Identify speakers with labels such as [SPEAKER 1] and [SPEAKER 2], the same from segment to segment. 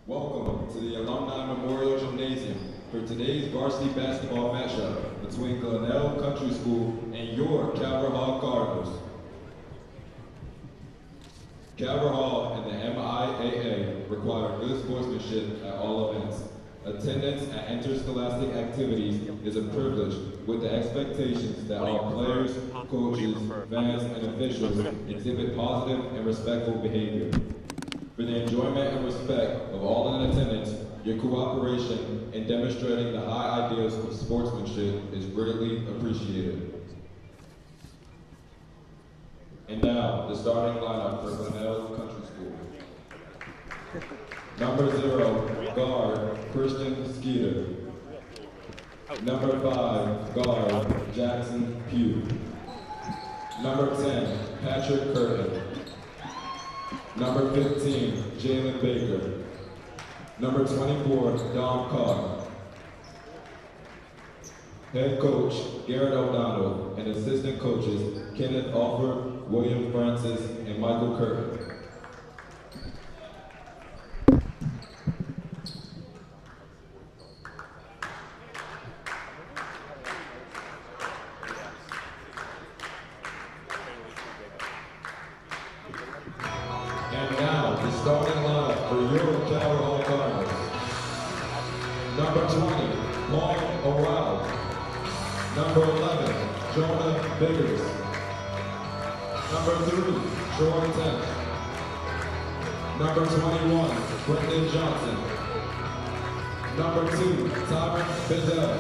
[SPEAKER 1] Welcome to the Alumni Memorial Gymnasium for today's varsity basketball matchup between Glenelg Country School and your Calvert Hall Cardinals. Calvert Hall and the MIAA require good sportsmanship at all events. Attendance at interscholastic activities is a privilege with the expectations that all players, coaches, fans, and officials exhibit positive and respectful behavior. For the enjoyment and respect of all in attendance, your cooperation in demonstrating the high ideals of sportsmanship is greatly appreciated. And now, the starting lineup for Glenelg Country School. Number 0, guard, Christian Skeeter. Number 5, guard, Jackson Pugh. Number 10, Patrick Curtin. Number 15, Jalen Baker. Number 24, Dom Carr. Head coach, Garrett O'Donnell, and assistant coaches, Kenneth Offer, William Francis, and Michael Curtin. And now, the starting lineup for your Calvert Hall Cardinals. Number 20, Paul O'Reilly. Number 11, Jonah Biggers. Number 3, Troy Tench. Number 21, Brendan Johnson. Number 2, Tyron Bizzell.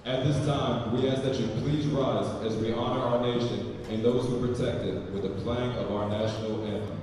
[SPEAKER 1] At this time, we ask that you please rise as we honor our nation and those who protect it with the playing of our national anthem.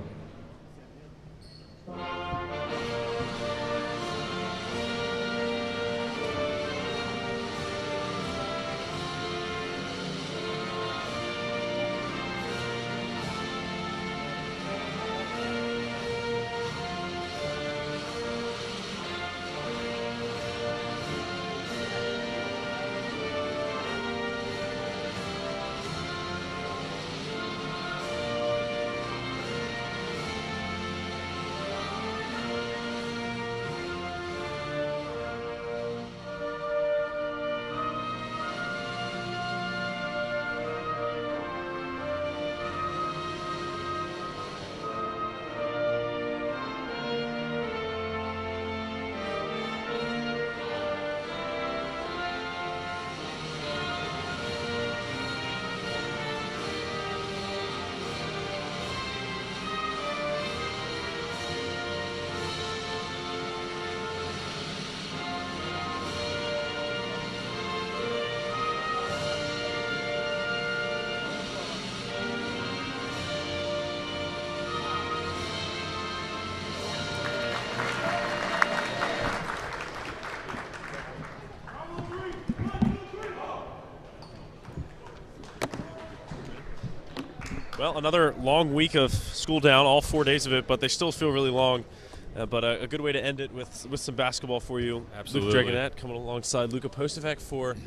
[SPEAKER 2] Well, another long week of school down, all 4 days of it, but they still feel really long. But a good way to end it with some basketball for you.
[SPEAKER 3] Absolutely.
[SPEAKER 2] Luke Dragonette coming alongside Luca Postevec for it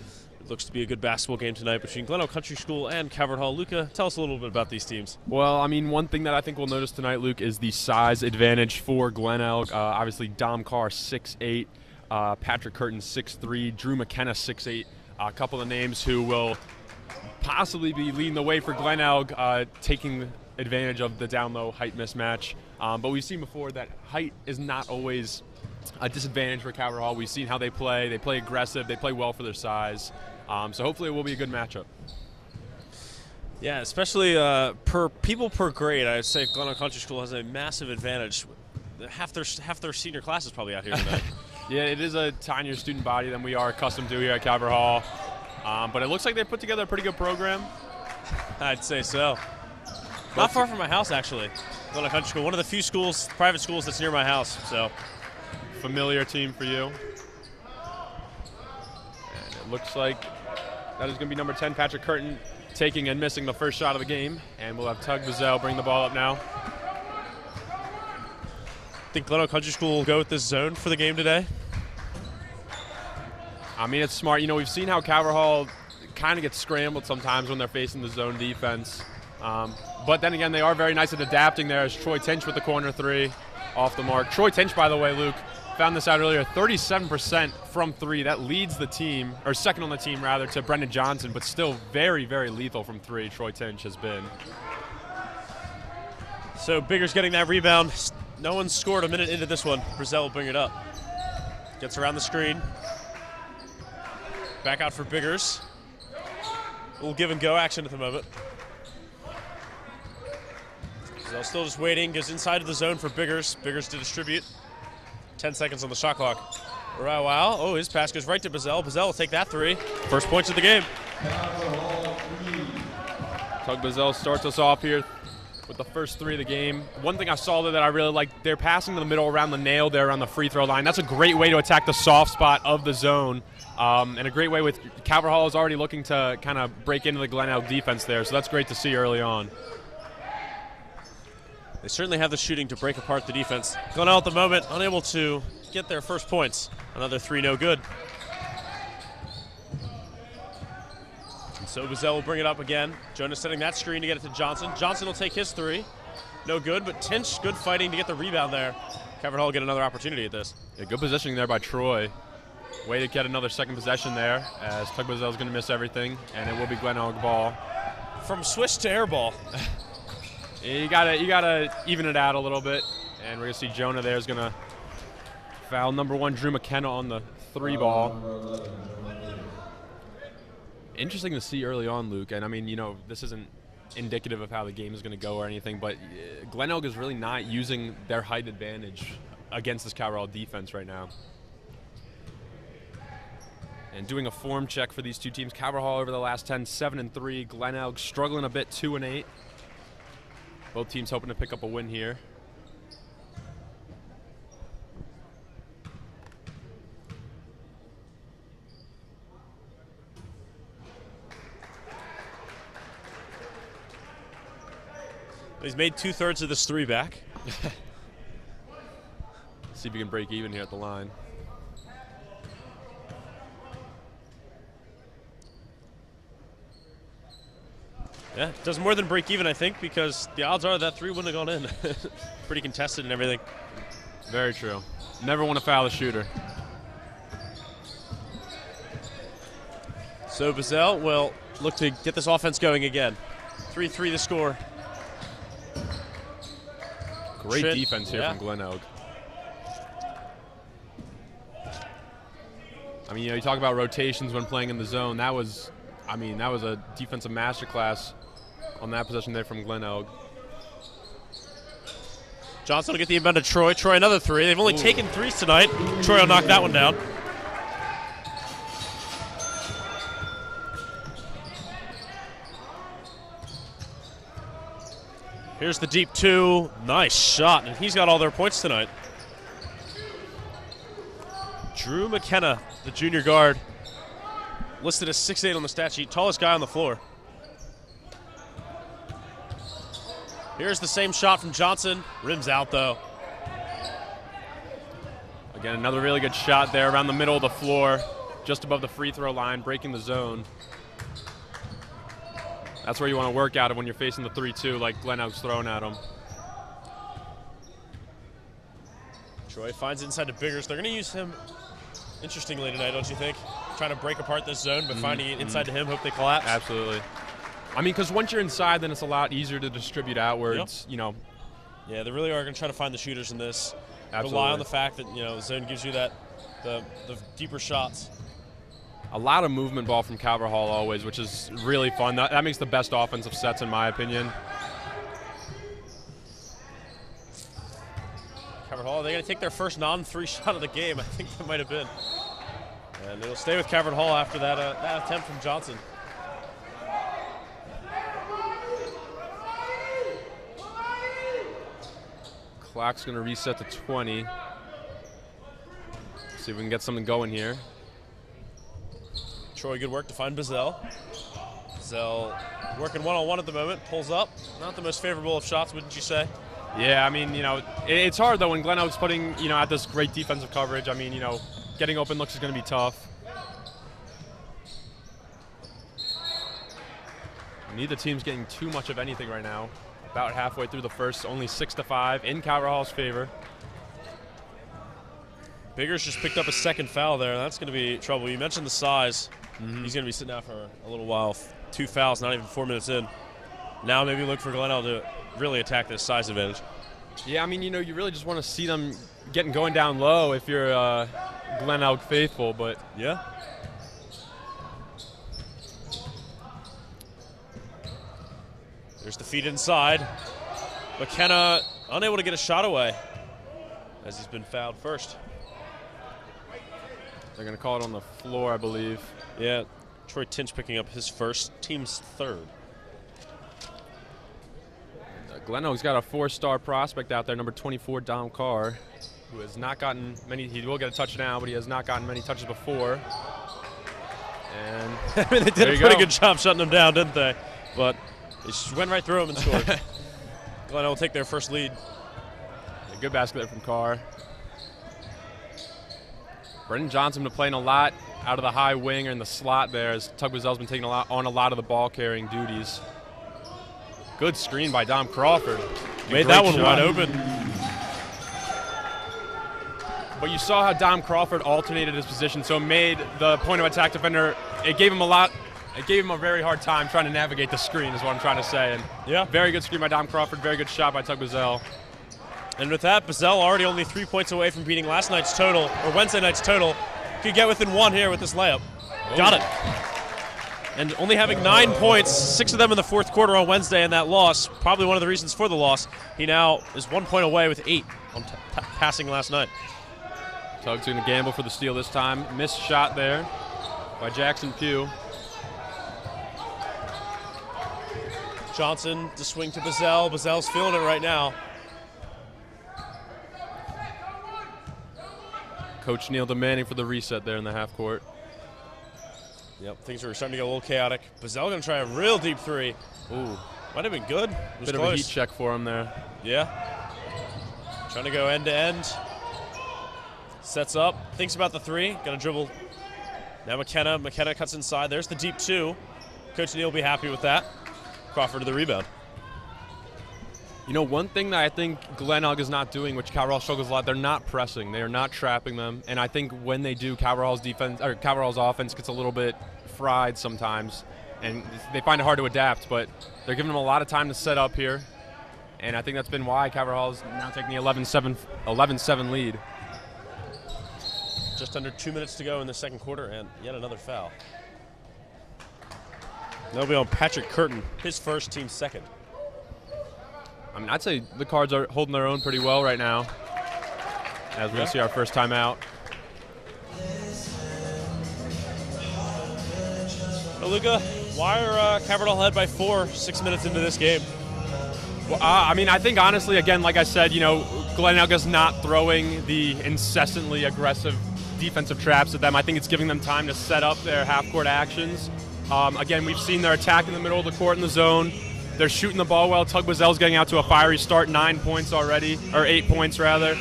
[SPEAKER 2] looks to be a good basketball game tonight between Glenelg Country School and Calvert Hall. Luca, tell us a little bit about these teams.
[SPEAKER 3] Well, I mean, one thing that I think we'll notice tonight, Luke, is the size advantage for Glenelg. Obviously, Dom Carr, 6'8", Patrick Curtin, 6'3", Drew McKenna, 6'8", a couple of names who will possibly be leading the way for Glenelg, taking advantage of the down-low height mismatch. But we've seen before that height is not always a disadvantage for Calvert Hall. We've seen how they play. They play aggressive. They play well for their size. So hopefully it will be a good matchup.
[SPEAKER 2] Yeah, especially per grade, I'd say Glenelg Country School has a massive advantage. Half their senior class is probably out here tonight.
[SPEAKER 3] Yeah, it is a tinier student body than we are accustomed to here at Calvert Hall. But it looks like they put together a pretty good program.
[SPEAKER 2] I'd say so. Not far from my house, actually. Glenelg Country School, one of the few schools, private schools that's near my house. So,
[SPEAKER 3] familiar team for you. And it looks like that is going to be number 10, Patrick Curtin, taking and missing the first shot of the game. And we'll have Tug Bizzell bring the ball up now.
[SPEAKER 2] Think Glenelg Country School will go with this zone for the game today?
[SPEAKER 3] I mean, it's smart. You know, we've seen how Calvert kind of gets scrambled sometimes when they're facing the zone defense. But then again, they are very nice at adapting there as Troy Tinch with the corner three off the mark. Troy Tinch, by the way, Luke, found this out earlier, 37% from three. That leads the team, or second on the team, rather, to Brendan Johnson, but still very, very lethal from three, Troy Tinch has been.
[SPEAKER 2] So Biggers getting that rebound. No one scored a minute into this one. Brazel will bring it up. Gets around the screen. Back out for Biggers. A little give and go action at the moment. Brazel still just waiting. Goes inside of the zone for Biggers. Biggers to distribute. 10 seconds on the shot clock. Wow. Oh, his pass goes right to Brazel. Brazel will take that three. First points of the game.
[SPEAKER 3] Tug Brazel starts us off here with the first three of the game. One thing I saw there that I really like, they're passing to the middle around the nail there around the free throw line. That's a great way to attack the soft spot of the zone. And a great way with Calvert Hall is already looking to kind of break into the Glenelg defense there. So that's great to see early on.
[SPEAKER 2] They certainly have the shooting to break apart the defense. Glenelg at the moment unable to get their first points. Another three, no good. And so Brazel will bring it up again. Jonas setting that screen to get it to Johnson. Johnson will take his three. No good, but Tinch, good fighting to get the rebound there. Calvert Hall will get another opportunity at this.
[SPEAKER 3] Yeah, good positioning there by Troy. Way to get another second possession there, as Tug Brazel is going to miss everything, and it will be Glenelg ball.
[SPEAKER 2] From swish to air ball.
[SPEAKER 3] You gotta even it out a little bit, and we're gonna see Jonah there is gonna foul number one, Drew McKenna, on the three ball. Interesting to see early on, Luke, and I mean, you know, this isn't indicative of how the game is gonna go or anything, but Glenelg is really not using their height advantage against this Calvert Hall defense right now. And doing a form check for these two teams, Calvert Hall over the last 10, 7-3. Glenelg struggling a bit, 2-8. Both teams hoping to pick up a win here.
[SPEAKER 2] He's made 2/3 of this three back.
[SPEAKER 3] See if he can break even here at the line.
[SPEAKER 2] Yeah, does more than break even, I think, because the odds are that three wouldn't have gone in. Pretty contested and everything.
[SPEAKER 3] Very true. Never want to foul the shooter.
[SPEAKER 2] So Brazel will look to get this offense going again. 3-3 the score.
[SPEAKER 3] Great defense here from Glenelg. I mean, you know, you talk about rotations when playing in the zone. That was a defensive masterclass on that possession there from Glenelg.
[SPEAKER 2] Johnson will get the inbound to Troy. Troy another three. They've only taken threes tonight. Troy will knock that one down. Here's the deep two. Nice shot, and he's got all their points tonight. Drew McKenna, the junior guard, listed as 6'8" on the stat sheet, tallest guy on the floor. Here's the same shot from Johnson. Rims out, though.
[SPEAKER 3] Again, another really good shot there around the middle of the floor, just above the free throw line, breaking the zone. That's where you want to work out of when you're facing the 3-2 like Glenelg's throwing at him.
[SPEAKER 2] Troy finds it inside to Biggers. They're going to use him interestingly tonight, don't you think? Trying to break apart this zone, but finding it inside to him, hope they collapse.
[SPEAKER 3] Absolutely. I mean, because once you're inside, then it's a lot easier to distribute outwards, you know.
[SPEAKER 2] Yeah, they really are going to try to find the shooters in this.
[SPEAKER 3] Absolutely.
[SPEAKER 2] Rely on the fact that, you know, the zone gives you that the deeper shots.
[SPEAKER 3] A lot of movement ball from Calvert Hall always, which is really fun. That makes the best offensive sets, in my opinion.
[SPEAKER 2] Calvert Hall, they're going to take their first non-three shot of the game. I think that might have been. And it'll stay with Calvert Hall after that attempt from Johnson.
[SPEAKER 3] Clock's going to reset to 20. See if we can get something going here.
[SPEAKER 2] Troy, good work to find Brazel. Brazel working one-on-one at the moment, pulls up. Not the most favorable of shots, wouldn't you say?
[SPEAKER 3] Yeah, I mean, you know, it's hard, though, when Glenelg's putting, you know, at this great defensive coverage. I mean, you know, getting open looks is going to be tough. Neither team's getting too much of anything right now. About halfway through the first, only 6-5 in Calvert Hall's favor.
[SPEAKER 2] Biggers just picked up a second foul there. That's going to be trouble. You mentioned the size. He's going to be sitting out for a little while. 2 fouls, not even 4 minutes in. Now maybe look for Glenelg to really attack this size advantage.
[SPEAKER 3] Yeah, I mean, you really just want to see them going down low if you're Glenelg faithful, but
[SPEAKER 2] yeah. There's the feed inside. McKenna unable to get a shot away as he's been fouled first.
[SPEAKER 3] They're going to call it on the floor, I believe.
[SPEAKER 2] Yeah, Troy Tinch picking up his first, team's third.
[SPEAKER 3] Glenelg's got a 4-star prospect out there, number 24, Dom Carr, who has not gotten many. He will get a touch now, but he has not gotten many touches before. And
[SPEAKER 2] I mean, they did a pretty good job shutting him down, didn't they? But they just went right through him and scored. Glenelg will take their first lead.
[SPEAKER 3] A good basket there from Carr. Brendan Johnson been playing a lot out of the high wing or in the slot there, as Tug Bazell's been taking on a lot of the ball-carrying duties. Good screen by Dom Crawford.
[SPEAKER 2] Made that one wide open.
[SPEAKER 3] But you saw how Dom Crawford alternated his position, so it made the point of attack defender, it gave him a very hard time trying to navigate the screen, is what I'm trying to say. And
[SPEAKER 2] yeah,
[SPEAKER 3] very good screen by Dom Crawford, very good shot by Tug Bazell.
[SPEAKER 2] And with that, Bazell already only 3 points away from beating last night's total, or Wednesday night's total. Could get within 1 here with this layup.
[SPEAKER 3] Oh.
[SPEAKER 2] Got it. And only having 9 points, 6 of them in the fourth quarter on Wednesday, and that loss, probably one of the reasons for the loss. He now is 1 point away with 8 on passing last night.
[SPEAKER 3] Tug's going to gamble for the steal this time. Missed shot there by Jackson Pugh.
[SPEAKER 2] Johnson to swing to Bazell. Bazell's feeling it right now.
[SPEAKER 3] Coach Neal demanding for the reset there in the half court.
[SPEAKER 2] Yep, things are starting to get a little chaotic. Bazell going to try a real deep three. Ooh, might have been good. It was
[SPEAKER 3] Bit
[SPEAKER 2] close.
[SPEAKER 3] of a heat check for him there.
[SPEAKER 2] Yeah. Trying to go end to end. Sets up, thinks about the three. Going to dribble. Now McKenna. McKenna cuts inside. There's the deep 2. Coach Neal will be happy with that. Crawford to the rebound.
[SPEAKER 3] You know, one thing that I think Glenelg is not doing, which Calvert Hall struggles a lot, they're not pressing. They are not trapping them. And I think when they do, Calvert Hall's offense gets a little bit fried sometimes. And they find it hard to adapt, but they're giving them a lot of time to set up here. And I think that's been why Calvert Hall is now taking the 11-7 lead.
[SPEAKER 2] Just under 2 minutes to go in the second quarter, and yet another foul. That'll be on Patrick Curtin, his first, team second.
[SPEAKER 3] I mean, I'd say the Cards are holding their own pretty well right now, as we're going to see our first time out.
[SPEAKER 2] Well, Luca, why are Calvert Hall ahead by 4, 6 minutes into this game?
[SPEAKER 3] Well, I mean, I think honestly, again, like I said, Glenelg is not throwing the incessantly aggressive defensive traps at them. I think it's giving them time to set up their half-court actions. Again, we've seen their attack in the middle of the court in the zone. They're shooting the ball well. Tug Bazell's getting out to a fiery start, 9 points already, or 8 points rather.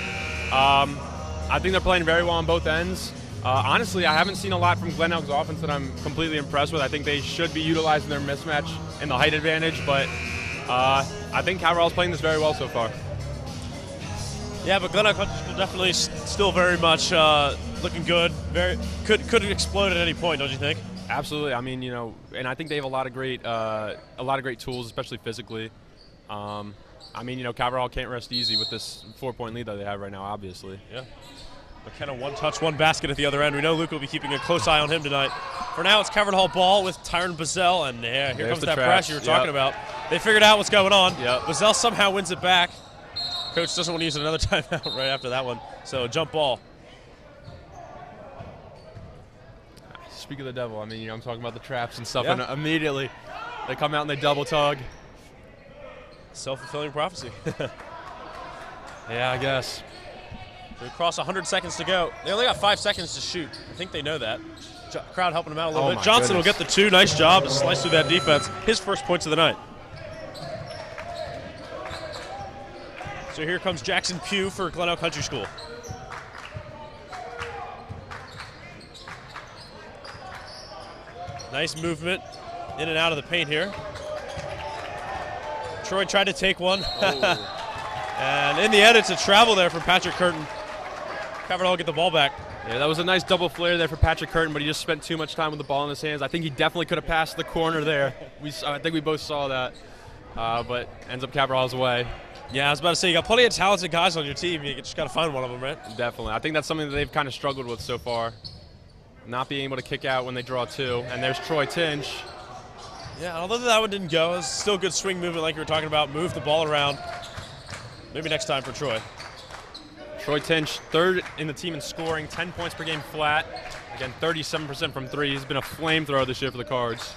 [SPEAKER 3] I think they're playing very well on both ends. Honestly, I haven't seen a lot from Glenelg's offense that I'm completely impressed with. I think they should be utilizing their mismatch and the height advantage, but I think Calvert Hall's playing this very well so far.
[SPEAKER 2] Yeah, but Glenelg definitely still very much looking good. Could explode at any point, don't you think?
[SPEAKER 3] Absolutely. I mean, and I think they have a lot of great tools, especially physically. I mean, Calvert Hall can't rest easy with this 4-point lead that they have right now, obviously.
[SPEAKER 2] Yeah. McKenna, 1 touch, 1 basket at the other end. We know Luke will be keeping a close eye on him tonight. For now, it's Calvert Hall ball with Tyron Bazell, and here comes that press you were talking about. They figured out what's going on.
[SPEAKER 3] Yep.
[SPEAKER 2] Bazell somehow wins it back. Coach doesn't want to use another timeout right after that one, so jump ball.
[SPEAKER 3] Speak of the devil, I mean, I'm talking about the traps and stuff, and immediately they come out and they double tug.
[SPEAKER 2] Self-fulfilling prophecy.
[SPEAKER 3] Yeah, I guess.
[SPEAKER 2] So we cross 100 seconds to go. They only got 5 seconds to shoot. I think they know that. Crowd helping them out a little bit. Johnson will get the 2. Nice job to slice through that defense. His first points of the night. So here comes Jackson Pugh for Glenelg Country School. Nice movement in and out of the paint here. Troy tried to take one.
[SPEAKER 3] Oh.
[SPEAKER 2] And in the end, it's a travel there for Patrick Curtin. Cavern Hall get the ball back.
[SPEAKER 3] Yeah, that was a nice double flare there for Patrick Curtin, but he just spent too much time with the ball in his hands. I think he definitely could have passed the corner there. I think we both saw that, but ends up Cavern Hall's way.
[SPEAKER 2] Yeah, I was about to say, you got plenty of talented guys on your team. You just got to find one of them, right?
[SPEAKER 3] Definitely. I think that's something that they've kind of struggled with so far, not being able to kick out when they draw two. And there's Troy Tinch.
[SPEAKER 2] Yeah, although that one didn't go, it was still good swing movement like you were talking about. Move the ball around. Maybe next time for Troy.
[SPEAKER 3] Troy Tinch, third in the team in scoring, 10 points per game flat. Again, 37% from three. He's been a flamethrower this year for the Cards.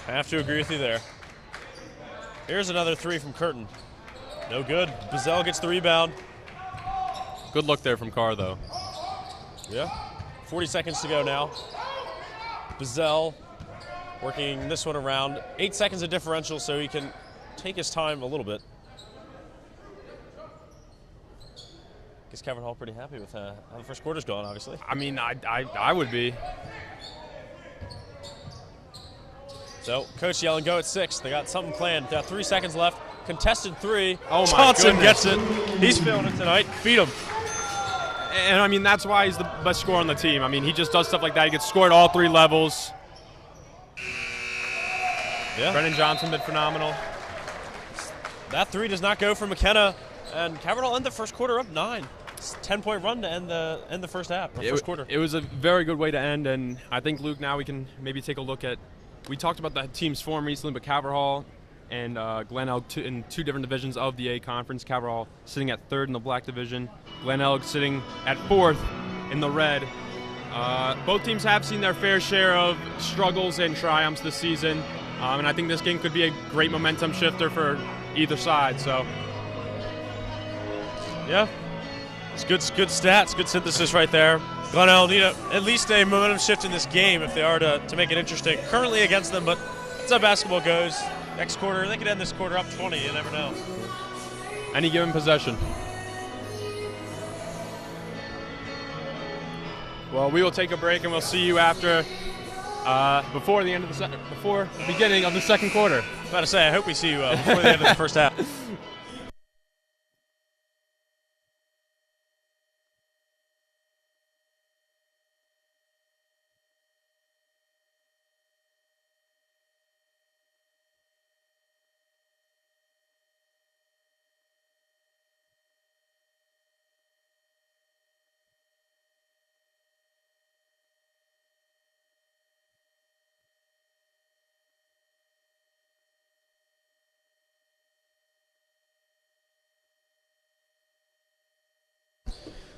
[SPEAKER 2] I have to agree with you there. Here's another three from Curtin. No good. Bazell gets the rebound.
[SPEAKER 3] Good look there from Carr, though.
[SPEAKER 2] Yeah. 40 seconds to go now. Bazell working this one around. 8 seconds of differential, so he can take his time a little bit. Guess Cavern Hall pretty happy with how the first quarter's gone, obviously.
[SPEAKER 3] I mean, I would be.
[SPEAKER 2] So, Coach yelling, go at 6. They got something planned. Got 3 seconds left. Contested three.
[SPEAKER 3] Oh, my
[SPEAKER 2] Johnson
[SPEAKER 3] goodness.
[SPEAKER 2] gets it. He's feeling it tonight. Feed him.
[SPEAKER 3] And, I mean, that's why he's the best scorer on the team. I mean, he just does stuff like that. He gets scored all 3 levels.
[SPEAKER 2] Yeah.
[SPEAKER 3] Brennan Johnson did phenomenal.
[SPEAKER 2] That 3 does not go for McKenna. And Cavern Hall end the first quarter up 9. It's a 10-point run to end the first half, or first quarter.
[SPEAKER 3] It was a very good way to end, and I think, Luke, now we can maybe take a look at, we talked about the team's form recently, but Cavern Hall and Glenelg in 2 different divisions of the A Conference. Cavern Hall sitting at 3rd in the black division. Glenelg sitting at 4th in the red. Both teams have seen their fair share of struggles and triumphs this season, and I think this game could be a great momentum shifter for either side. So,
[SPEAKER 2] yeah, it's good stats, good synthesis right there. Glenelg need at least a momentum shift in this game if they are to make it interesting. Currently against them, but that's how basketball goes. Next quarter, they could end this quarter up 20. You never know.
[SPEAKER 3] any given possession. Well, we will take a break and we'll see you after, before the beginning of the second quarter.
[SPEAKER 2] I was about to say, I hope we see you before the end of the first half.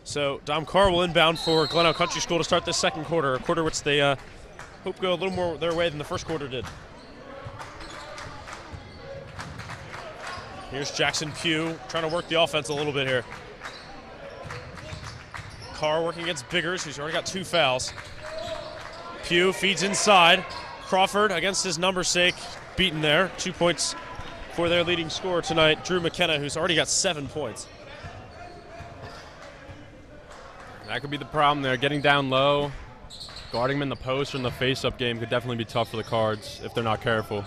[SPEAKER 2] So Dom Carr will inbound for Glenelg Country School to start this second quarter, a quarter which they hope go a little more their way than the first quarter did. Here's Jackson Pugh trying to work the offense a little bit here. Carr working against Biggers, who's already got 2 fouls. Pugh feeds inside. Crawford, against his number's sake, beaten there. 2 points for their leading scorer tonight, Drew McKenna, who's already got 7 points.
[SPEAKER 3] That could be the problem there. Getting down low, guarding him in the post or in the face-up game could definitely be tough for the Cards if they're not careful.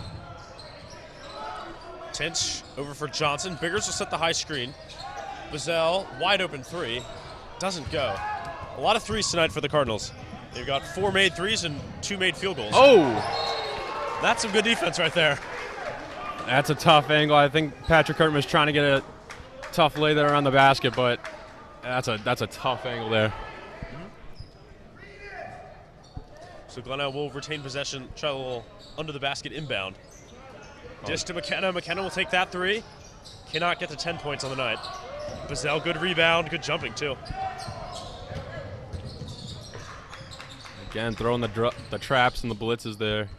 [SPEAKER 2] Tinch over for Johnson. Biggers will set the high screen. Bazell, wide open 3. Doesn't go. A lot of threes tonight for the Cardinals. They've got 4 made threes and 2 made field goals.
[SPEAKER 3] Oh!
[SPEAKER 2] That's some good defense right there.
[SPEAKER 3] That's a tough angle. I think Patrick Curtin was trying to get a tough lay there around the basket, but that's a tough angle there.
[SPEAKER 2] So Glenelg will retain possession, try a little under the basket inbound. Dish to McKenna. McKenna will take that 3. Cannot get to 10 points on the night. Bazell, good rebound, good jumping too.
[SPEAKER 3] Again, throwing the traps and the blitzes there.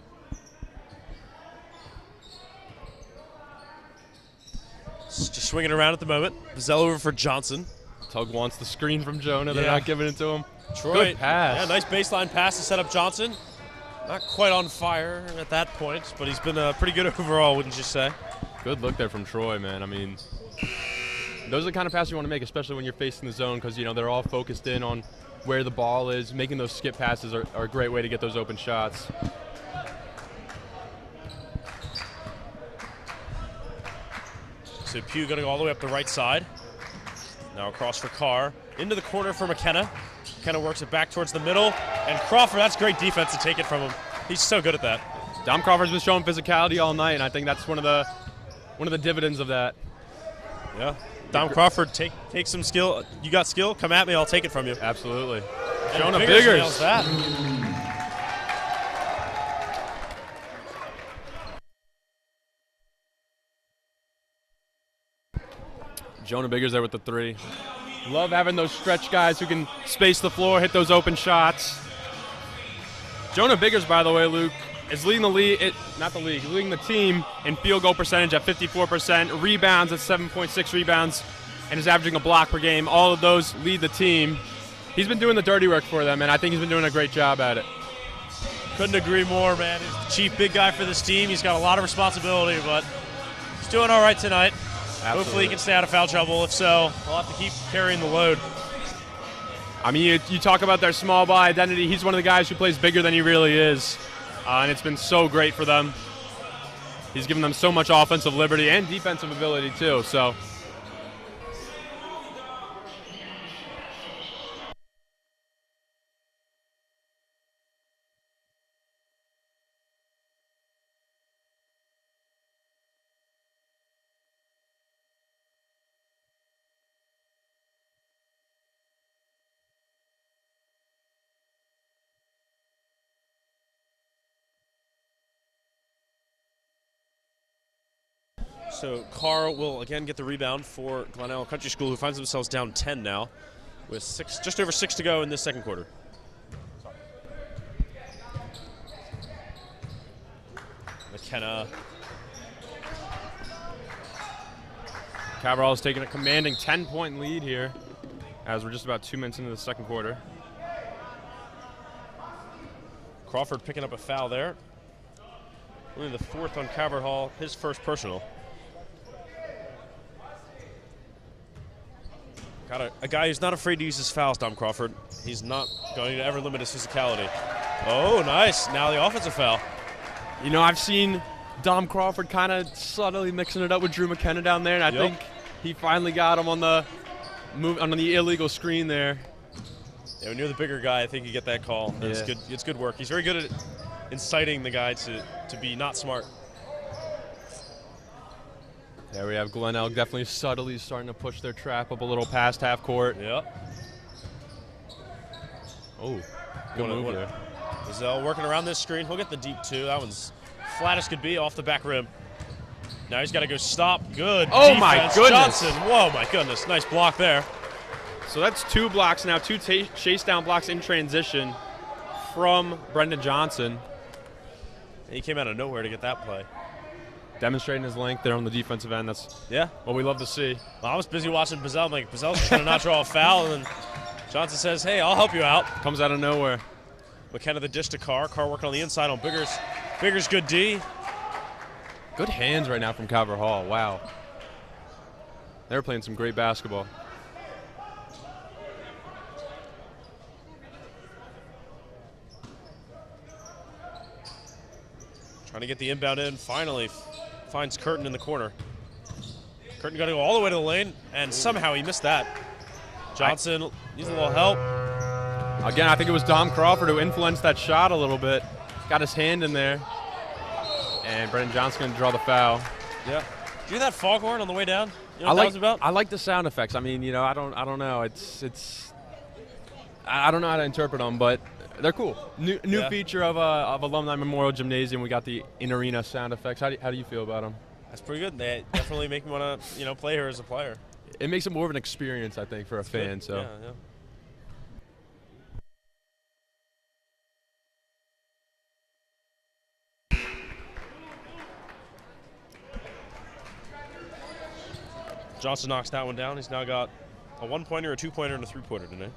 [SPEAKER 2] Just swinging around at the moment. Bazell over for Johnson.
[SPEAKER 3] Tug wants the screen from Jonah. They're not giving it to him.
[SPEAKER 2] Troy,
[SPEAKER 3] good pass.
[SPEAKER 2] Yeah, nice baseline pass to set up Johnson. Not quite on fire at that point, but he's been pretty good overall, wouldn't you say?
[SPEAKER 3] Good look there from Troy, man. I mean, those are the kind of passes you want to make, especially when you're facing the zone, because they're all focused in on where the ball is. Making those skip passes are a great way to get those open shots.
[SPEAKER 2] So Pugh going to go all the way up the right side. Now across for Carr. Into the corner for McKenna. McKenna works it back towards the middle. And Crawford, that's great defense to take it from him. He's so good at that.
[SPEAKER 3] Dom Crawford's been showing physicality all night, and I think that's one of the dividends of that.
[SPEAKER 2] Yeah. Dom Crawford, take some skill. You got skill? Come at me. I'll take it from you.
[SPEAKER 3] Absolutely.
[SPEAKER 2] And
[SPEAKER 3] Jonah
[SPEAKER 2] Biggers
[SPEAKER 3] Biggers.
[SPEAKER 2] nails that.
[SPEAKER 3] Jonah Biggers there with the 3. Love having those stretch guys who can space the floor, hit those open shots. Jonah Biggers, by the way, Luke, is leading the league, he's leading the team in field goal percentage at 54%, rebounds at 7.6 rebounds, and is averaging a block per game. All of those lead the team. He's been doing the dirty work for them, and I think he's been doing a great job at it.
[SPEAKER 2] Couldn't agree more, man. He's the chief big guy for this team. He's got a lot of responsibility, but he's doing all right tonight.
[SPEAKER 3] Absolutely.
[SPEAKER 2] Hopefully he can stay out of foul trouble. If so, we'll have to keep carrying the load.
[SPEAKER 3] I mean, you talk about their small ball identity. He's one of the guys who plays bigger than he really is, and it's been so great for them. He's given them so much offensive liberty and defensive ability, too. So.
[SPEAKER 2] So Carr will again get the rebound for Glenelg Country School, who finds themselves down 10 now, with just over 6 to go in this second quarter. McKenna.
[SPEAKER 3] Cabral is taking a commanding 10-point lead here, as we're just about 2 minutes into the second quarter.
[SPEAKER 2] Crawford picking up a foul there. Only the 4th on Cabral, his first personal. Got a guy who's not afraid to use his fouls, Dom Crawford. He's not going to ever limit his physicality. Oh, nice. Now the offensive foul.
[SPEAKER 3] You know, I've seen Dom Crawford kind of subtly mixing it up with Drew McKenna down there, and I think he finally got him on the illegal screen there.
[SPEAKER 2] Yeah, when you're the bigger guy, I think you get that call.
[SPEAKER 3] Yeah.
[SPEAKER 2] It's good. It's good work. He's very good at inciting the guy to be not smart.
[SPEAKER 3] There we have Glenelg definitely subtly starting to push their trap up a little past half court.
[SPEAKER 2] Yep.
[SPEAKER 3] Oh, good move there.
[SPEAKER 2] Zell working around this screen. He'll get the deep 2. That one's flat as could be off the back rim. Now he's got to go stop. Good
[SPEAKER 3] Oh,
[SPEAKER 2] defense.
[SPEAKER 3] my goodness.
[SPEAKER 2] Johnson. Whoa, my goodness. Nice block there.
[SPEAKER 3] So that's 2 blocks now, 2 chase down blocks in transition from Brendan Johnson.
[SPEAKER 2] He came out of nowhere to get that play.
[SPEAKER 3] Demonstrating his length there on the defensive end. That's what we love to see.
[SPEAKER 2] Well, I was busy watching Bazell. I'm like, Bazell's trying to not draw a foul, and then Johnson says, hey, I'll help you out.
[SPEAKER 3] Comes out of nowhere.
[SPEAKER 2] McKenna the dish to Carr. Carr working on the inside on Biggers. Biggers good D.
[SPEAKER 3] Good hands right now from Calvert Hall. Wow. They're playing some great basketball.
[SPEAKER 2] Trying to get the inbound in. Finally finds Curtin in the corner. Curtin got to go all the way to the lane, and somehow he missed that. Johnson needs a little help.
[SPEAKER 3] Again, I think it was Dom Crawford who influenced that shot a little bit. Got his hand in there. And Brendan Johnson's going to draw the foul.
[SPEAKER 2] Yeah. Do you hear that foghorn on the way down? You know
[SPEAKER 3] I
[SPEAKER 2] what that was about?
[SPEAKER 3] I like the sound effects. I mean, you know, I don't know. I don't know how to interpret them, but they're cool. New feature of Alumni Memorial Gymnasium. We got the in-arena sound effects. How do you feel about them?
[SPEAKER 2] That's pretty good. They definitely make me want to, play here as a player.
[SPEAKER 3] It makes it more of an experience, I think, for a fan.
[SPEAKER 2] Good.
[SPEAKER 3] So.
[SPEAKER 2] Yeah. Johnson knocks that one down. He's now got a 1-pointer, a 2-pointer, and a 3-pointer tonight.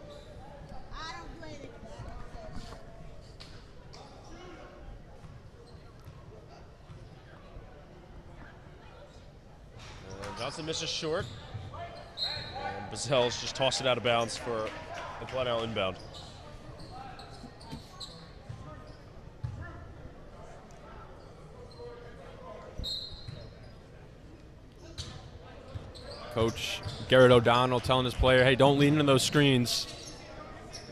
[SPEAKER 2] Johnson misses short. And Bazell's just tossed it out of bounds for the Glenelg inbound.
[SPEAKER 3] Coach Garrett O'Donnell telling his player, hey, don't lean into those screens.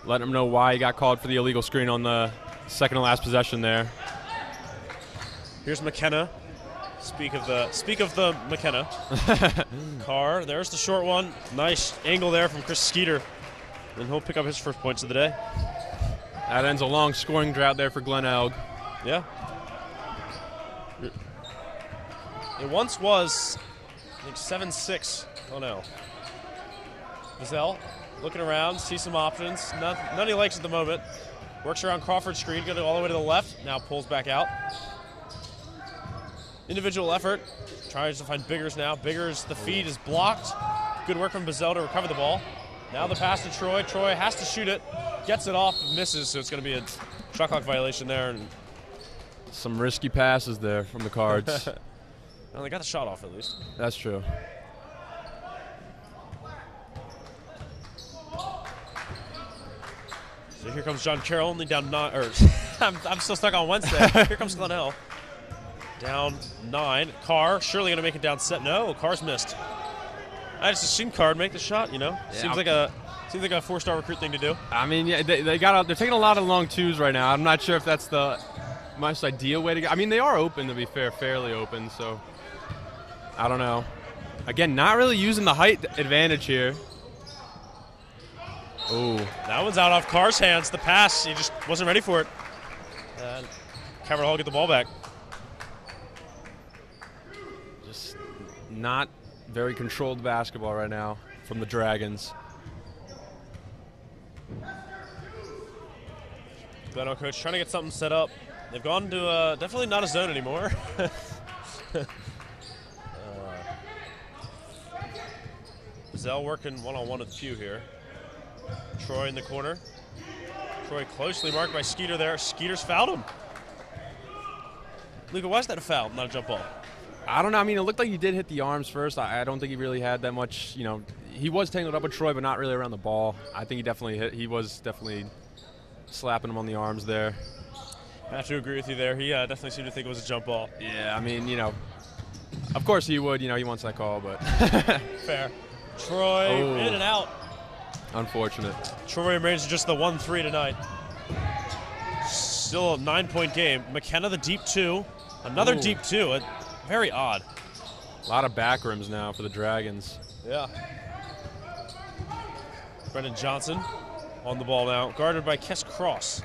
[SPEAKER 3] Letting him know why he got called for the illegal screen on the second to last possession there.
[SPEAKER 2] Here's McKenna. Speak of the McKenna. Carr, there's the short one. Nice angle there from Chris Skeeter. And he'll pick up his first points of the day.
[SPEAKER 3] That ends a long scoring drought there for Glenelg.
[SPEAKER 2] Yeah. It once was, I think, 7-6. Oh, no. Vassell looking around, see some options. None he likes at the moment. Works around Crawford's screen, going all the way to the left. Now pulls back out. Individual effort. Tries to find Biggers now. Biggers, the feed is blocked. Good work from Vassell to recover the ball. Now the pass to Troy. Troy has to shoot it. Gets it off, misses, so it's going to be a shot clock violation there. And
[SPEAKER 3] some risky passes there from the Cards.
[SPEAKER 2] well, they got the shot off at least.
[SPEAKER 3] That's true.
[SPEAKER 2] So here comes John Carroll, only down 9. Or I'm still stuck on Wednesday. Here comes Glenelg. Down 9. Carr surely going to make it down set. No, Carr's missed. I just assumed Carr would make the shot. You know,
[SPEAKER 3] Yeah,
[SPEAKER 2] seems like a 4-star recruit thing to do.
[SPEAKER 3] I mean, yeah, they're taking a lot of long twos right now. I'm not sure if that's the most ideal way to go. I mean, they are open, to be fair, fairly open. So I don't know. Again, not really using the height advantage here. Oh,
[SPEAKER 2] that one's out off Carr's hands. The pass, he just wasn't ready for it. And Cameron Hall get the ball back.
[SPEAKER 3] just not very controlled basketball right now from the Dragons.
[SPEAKER 2] Glenelg coach trying to get something set up. They've gone to definitely not a zone anymore. Vassell working one-on-one with Pugh here. Troy in the corner. Troy closely marked by Skeeter there. Skeeter's fouled him. Luca, why is that a foul, not a jump ball?
[SPEAKER 3] I don't know. I mean, it looked like he did hit the arms first. I don't think he really had that much, you know. He was tangled up with Troy, but not really around the ball. I think he definitely hit. He was definitely slapping him on the arms there.
[SPEAKER 2] I have to agree with you there. He definitely seemed to think it was a jump ball.
[SPEAKER 3] Yeah, I mean, you know, of course he would. You know, he wants that call, but.
[SPEAKER 2] Fair. Troy in and out.
[SPEAKER 3] Unfortunate.
[SPEAKER 2] Troy remains just the 1-3 tonight. Still a 9-point game. McKenna the deep 2. Another deep 2. Very odd.
[SPEAKER 3] A lot of back rims now for the Dragons.
[SPEAKER 2] Yeah. Brendan Johnson on the ball now, guarded by Kess Cross.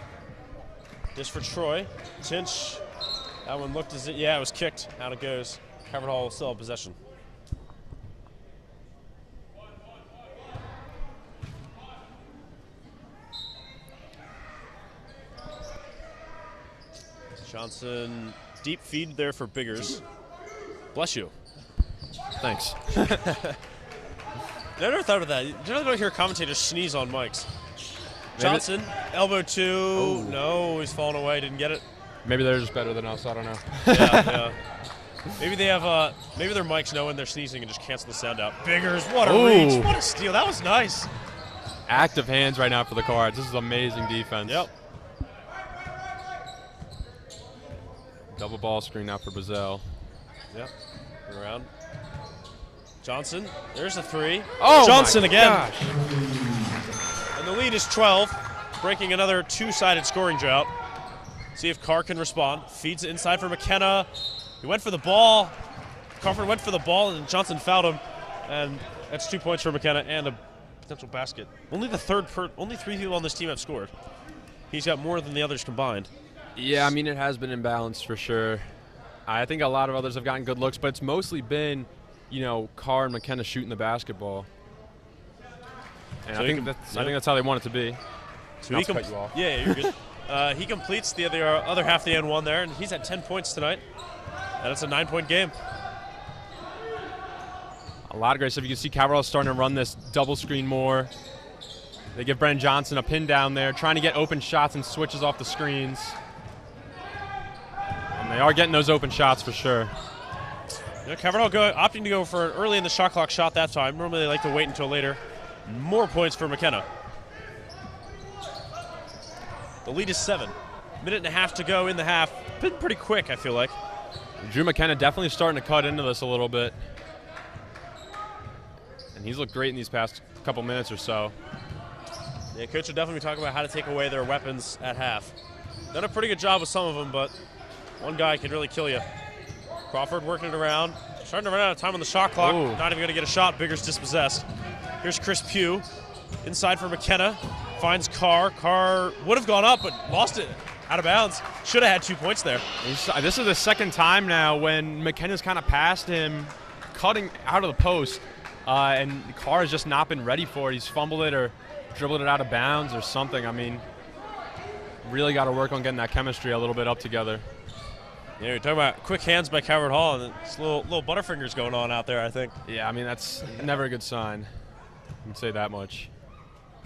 [SPEAKER 2] This for Troy. Tinch. That one looked as it, yeah, it was kicked. Out it goes. Cameron Hall will still have possession. Johnson, deep feed there for Biggers. Bless you.
[SPEAKER 3] Thanks.
[SPEAKER 2] I never thought of that. You generally don't hear commentators sneeze on mics. Johnson, elbow 2.
[SPEAKER 3] Oh.
[SPEAKER 2] No, he's falling away. Didn't get it.
[SPEAKER 3] Maybe they're just better than us. I don't know.
[SPEAKER 2] Yeah. Maybe they have. Maybe their mics know when they're sneezing and just cancel the sound out. Biggers, what a reach! What a steal! That was nice.
[SPEAKER 3] Active hands right now for the Cards. This is amazing defense.
[SPEAKER 2] Yep.
[SPEAKER 3] Double ball screen now for Vassell.
[SPEAKER 2] Yep. Around. Johnson. There's a 3.
[SPEAKER 3] Oh,
[SPEAKER 2] Johnson
[SPEAKER 3] my
[SPEAKER 2] again.
[SPEAKER 3] Gosh.
[SPEAKER 2] And the lead is 12, breaking another 2-sided scoring drought. See if Carr can respond. Feeds it inside for McKenna. He went for the ball. Crawford went for the ball, and Johnson fouled him. And that's 2 points for McKenna and a potential basket. Only 3 people on this team have scored. He's got more than the others combined.
[SPEAKER 3] Yeah, I mean, it has been imbalanced for sure. I think a lot of others have gotten good looks, but it's mostly been, you know, Carr and McKenna shooting the basketball. And
[SPEAKER 2] So
[SPEAKER 3] I think that's how they want it to be.
[SPEAKER 2] So
[SPEAKER 3] Not to cut you off.
[SPEAKER 2] Yeah, you're good. He completes the other half of the N1 there, and he's at 10 points tonight. And it's a 9-point game.
[SPEAKER 3] A lot of great stuff. You can see Cabral starting to run this double screen more. They give Brennan Johnson a pin down there, trying to get open shots and switches off the screens. And they are getting those open shots for sure.
[SPEAKER 2] Cavernall opting to go for an early in the shot clock shot that time. Normally they like to wait until later. More points for McKenna. The lead is 7. Minute and a half to go in the half. Been pretty quick, I feel like.
[SPEAKER 3] Drew McKenna definitely starting to cut into this a little bit. and he's looked great in these past couple minutes or so.
[SPEAKER 2] Yeah, coach would definitely be talking about how to take away their weapons at half. Done a pretty good job with some of them, but one guy can really kill you. Crawford working it around. Starting to run out of time on the shot clock.
[SPEAKER 3] Ooh.
[SPEAKER 2] Not even going to get a shot. Bigger's dispossessed. Here's Chris Pugh. Inside for McKenna. Finds Carr. Carr would have gone up, but lost it out of bounds. Should have had 2 points there.
[SPEAKER 3] This is the second time now when McKenna's kind of passed him, cutting out of the post, and Carr has just not been ready for it. He's fumbled it or dribbled it out of bounds or something. I mean, really got to work on getting that chemistry a little bit up together.
[SPEAKER 2] Yeah, you're talking about quick hands by Calvert Hall, and it's little butterfingers going on out there, I think.
[SPEAKER 3] Yeah, I mean, that's never a good sign. I can say that much.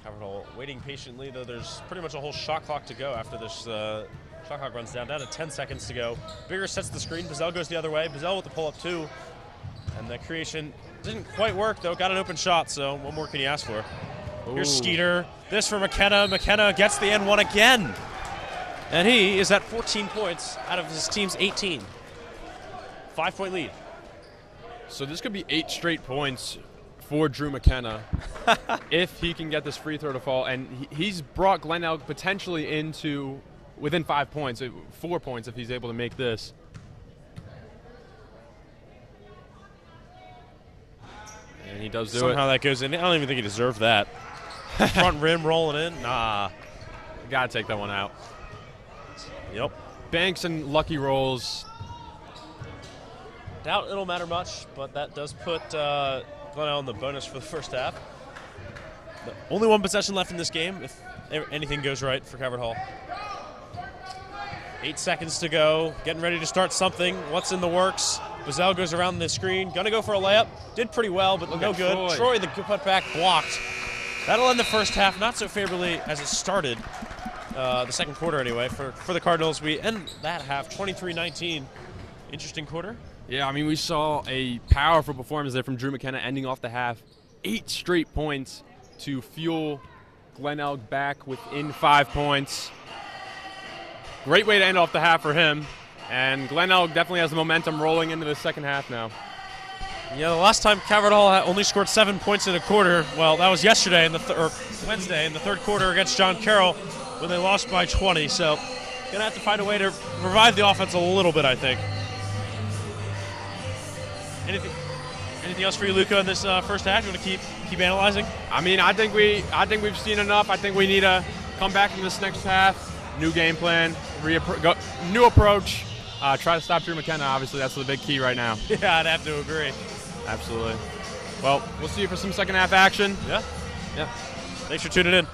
[SPEAKER 2] Calvert Hall waiting patiently, though there's pretty much a whole shot clock to go after this shot clock runs down to 10 seconds to go. Bigger sets the screen. Bazell goes the other way. Bazell with the pull-up, too. And that creation didn't quite work, though. Got an open shot, so what more can you ask for?
[SPEAKER 3] Ooh.
[SPEAKER 2] Here's Skeeter. This for McKenna. McKenna gets the N1 again. And he is at 14 points out of his team's 18. 5-point lead.
[SPEAKER 3] So this could be 8 straight points for Drew McKenna if he can get this free throw to fall. And he's brought Glenelg potentially into within 5 points, 4 points if he's able to make this. And he does do
[SPEAKER 2] Somehow
[SPEAKER 3] it.
[SPEAKER 2] that goes in. I don't even think he deserved that. Front rim rolling in. Nah.
[SPEAKER 3] Got to take that one out.
[SPEAKER 2] Yep.
[SPEAKER 3] Banks and lucky rolls.
[SPEAKER 2] Doubt it'll matter much, but that does put Glenelg in the bonus for the first half. Only one possession left in this game if anything goes right for Calvert Hall. 8 seconds to go. Getting ready to start something. What's in the works? Bazell goes around the screen. Gonna go for a layup. Did pretty well, but no good. Troy, the putback, blocked. That'll end the first half. Not so favorably as it started. The second quarter anyway, for the Cardinals. We end that half 23-19. Interesting quarter.
[SPEAKER 3] Yeah, I mean, we saw a powerful performance there from Drew McKenna ending off the half. 8 straight points to fuel Glenelg back within 5 points. Great way to end off the half for him. And Glenelg definitely has the momentum rolling into the second half now.
[SPEAKER 2] Yeah, the last time Calvert Hall only scored 7 points in a quarter, well, that was yesterday or Wednesday in the third quarter against John Carroll when they lost by 20. So, gonna have to find a way to revive the offense a little bit, I think. Anything else for you, Luca, in this first half? You want to keep analyzing?
[SPEAKER 3] I mean, I think we've seen enough. I think we need to come back in this next half. New game plan, new approach. Try to stop Drew McKenna. Obviously, that's the big key right now.
[SPEAKER 2] Yeah, I'd have to agree.
[SPEAKER 3] Absolutely. Well, we'll see you for some second half action.
[SPEAKER 2] Yeah.
[SPEAKER 3] Yeah.
[SPEAKER 2] Thanks for tuning in.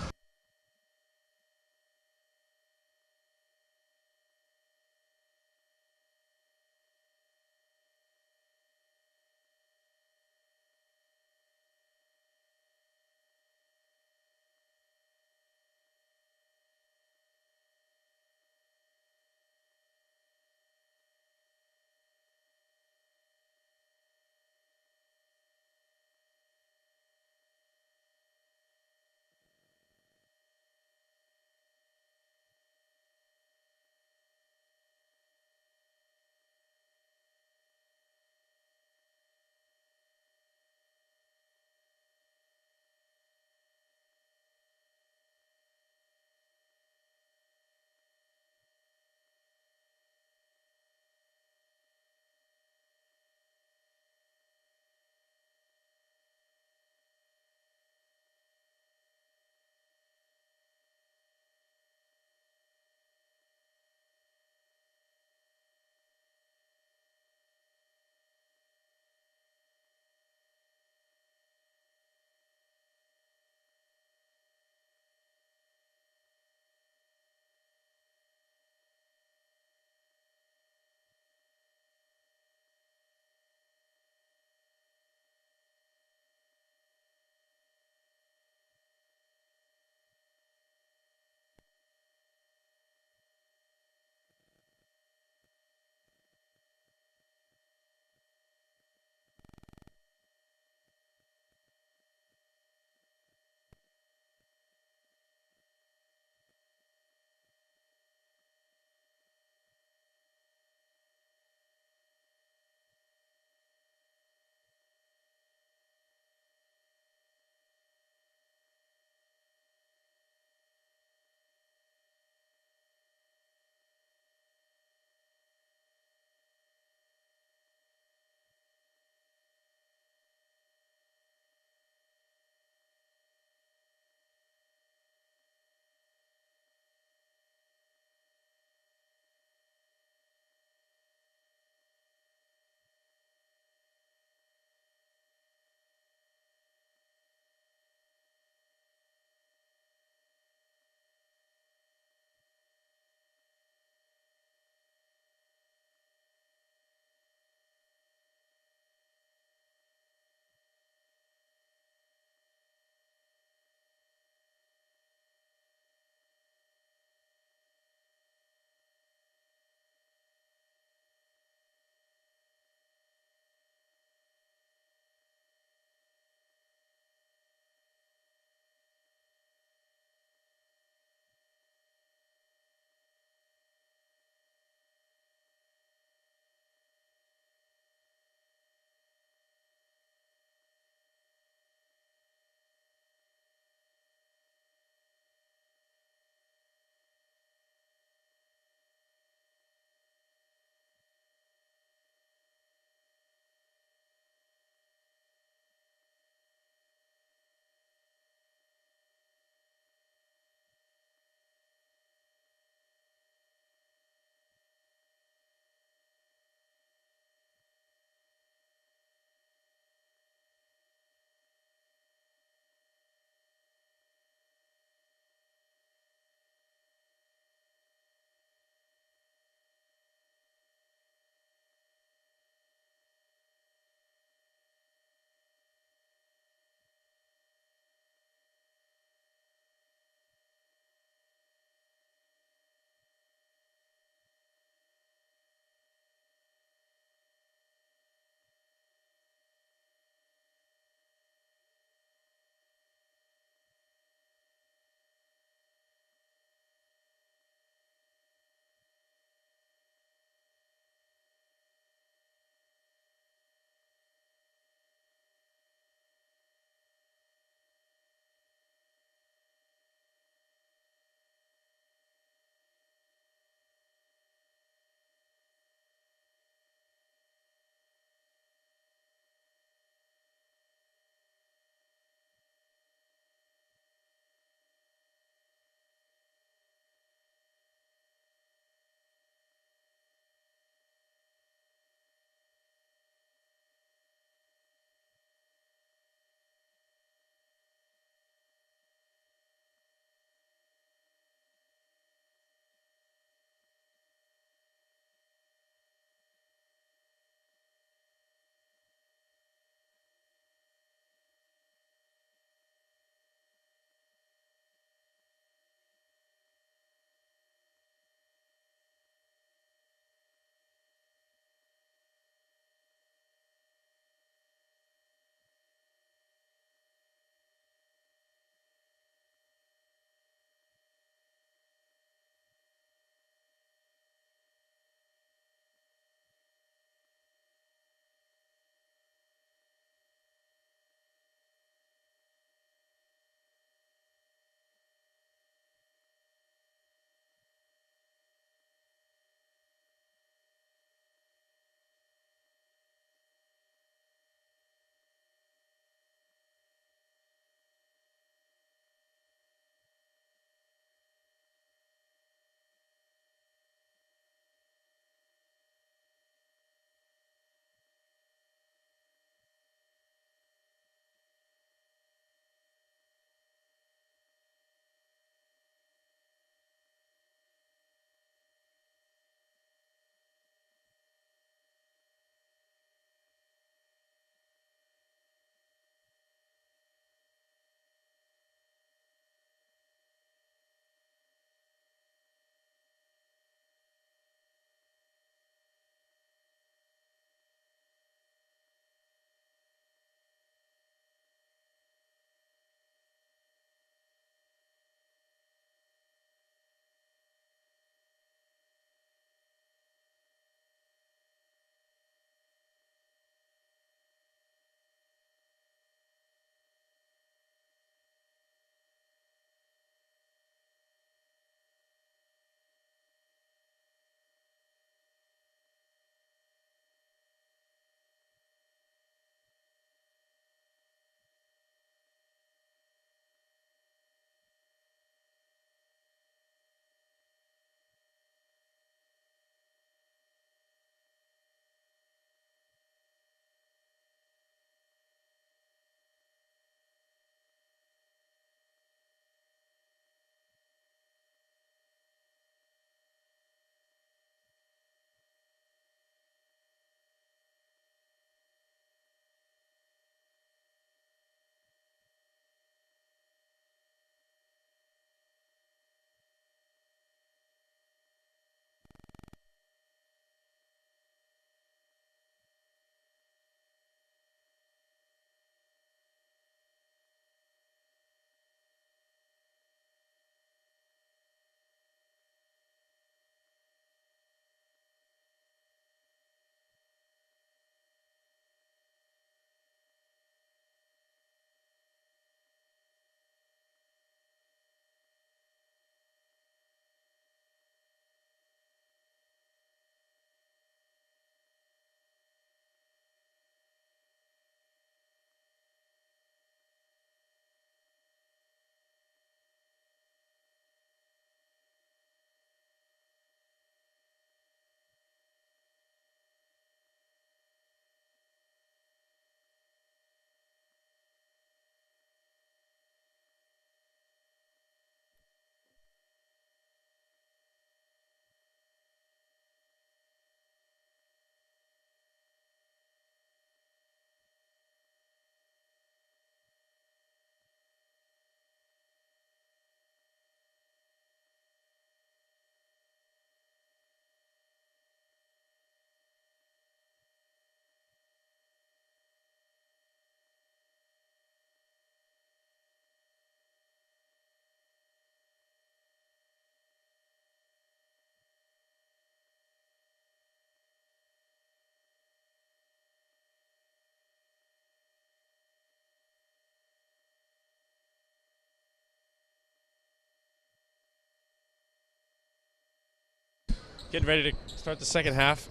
[SPEAKER 2] Getting ready to start the second half.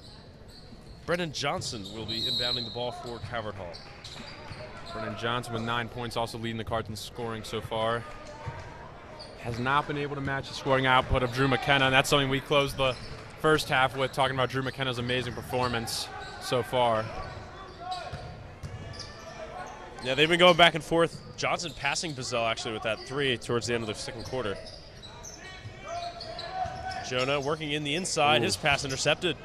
[SPEAKER 2] Brennan Johnson will be inbounding the ball for Calvert Hall.
[SPEAKER 3] Brennan Johnson with 9 points, also leading the Cards in scoring so far. Has not been able to match the scoring output of Drew McKenna, and that's something we closed the first half with, talking about Drew McKenna's amazing performance so far.
[SPEAKER 2] Yeah, they've been going back and forth. Johnson passing Bazell actually with that 3 towards the end of the second quarter. Jonah working in the inside. Ooh. His pass intercepted.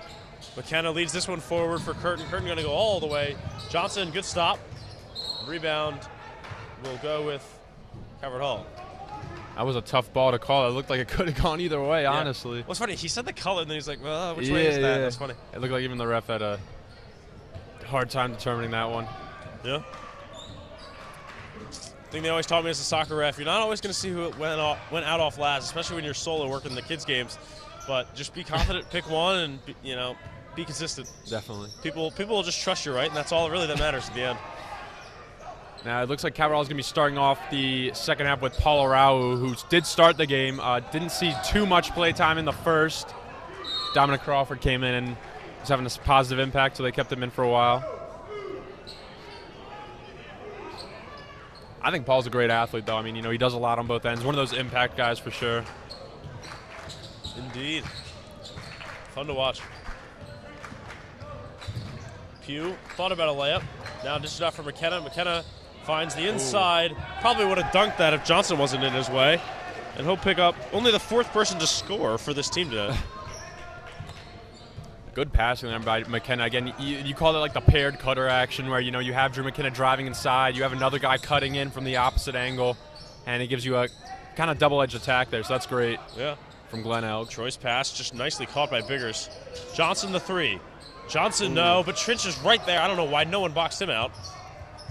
[SPEAKER 2] McKenna leads this one forward for Curtin. Curtin going to go all the way. Johnson, good stop. Rebound will go with Calvert Hall.
[SPEAKER 3] That was a tough ball to call. It looked like it could have gone either way, honestly.
[SPEAKER 2] Well, it's funny. He said the color, and then he's like, well, which way is that? Yeah. That's funny.
[SPEAKER 3] It looked like even the ref had a hard time determining that one.
[SPEAKER 2] Yeah. Thing they always taught me as a soccer ref, you're not always going to see who went out off last, especially when you're solo working the kids' games. But just be confident, pick one, and be consistent.
[SPEAKER 3] Definitely.
[SPEAKER 2] People will just trust you, right? And that's all really that matters at the end.
[SPEAKER 3] Now it looks like Calvert Hall is going to be starting off the second half with Paul Arau, who did start the game. Didn't see too much play time in the first. Dominic Crawford came in and was having a positive impact, so they kept him in for a while. I think Paul's a great athlete, though. I mean, he does a lot on both ends. One of those impact guys for sure.
[SPEAKER 2] Indeed. Fun to watch. Pugh thought about a layup. Now dished it out for McKenna. McKenna finds the inside. Ooh. Probably would have dunked that if Johnson wasn't in his way. And he'll pick up only the 4th person to score for this team today.
[SPEAKER 3] Good passing there by McKenna. Again, you call it like the paired cutter action where, you have Drew McKenna driving inside. You have another guy cutting in from the opposite angle. And it gives you a kind of double-edged attack there. So that's great.
[SPEAKER 2] Yeah.
[SPEAKER 3] From Glenelg.
[SPEAKER 2] Troy's pass just nicely caught by Biggers. Johnson the 3. Johnson, no, but Trench is right there. I don't know why no one boxed him out.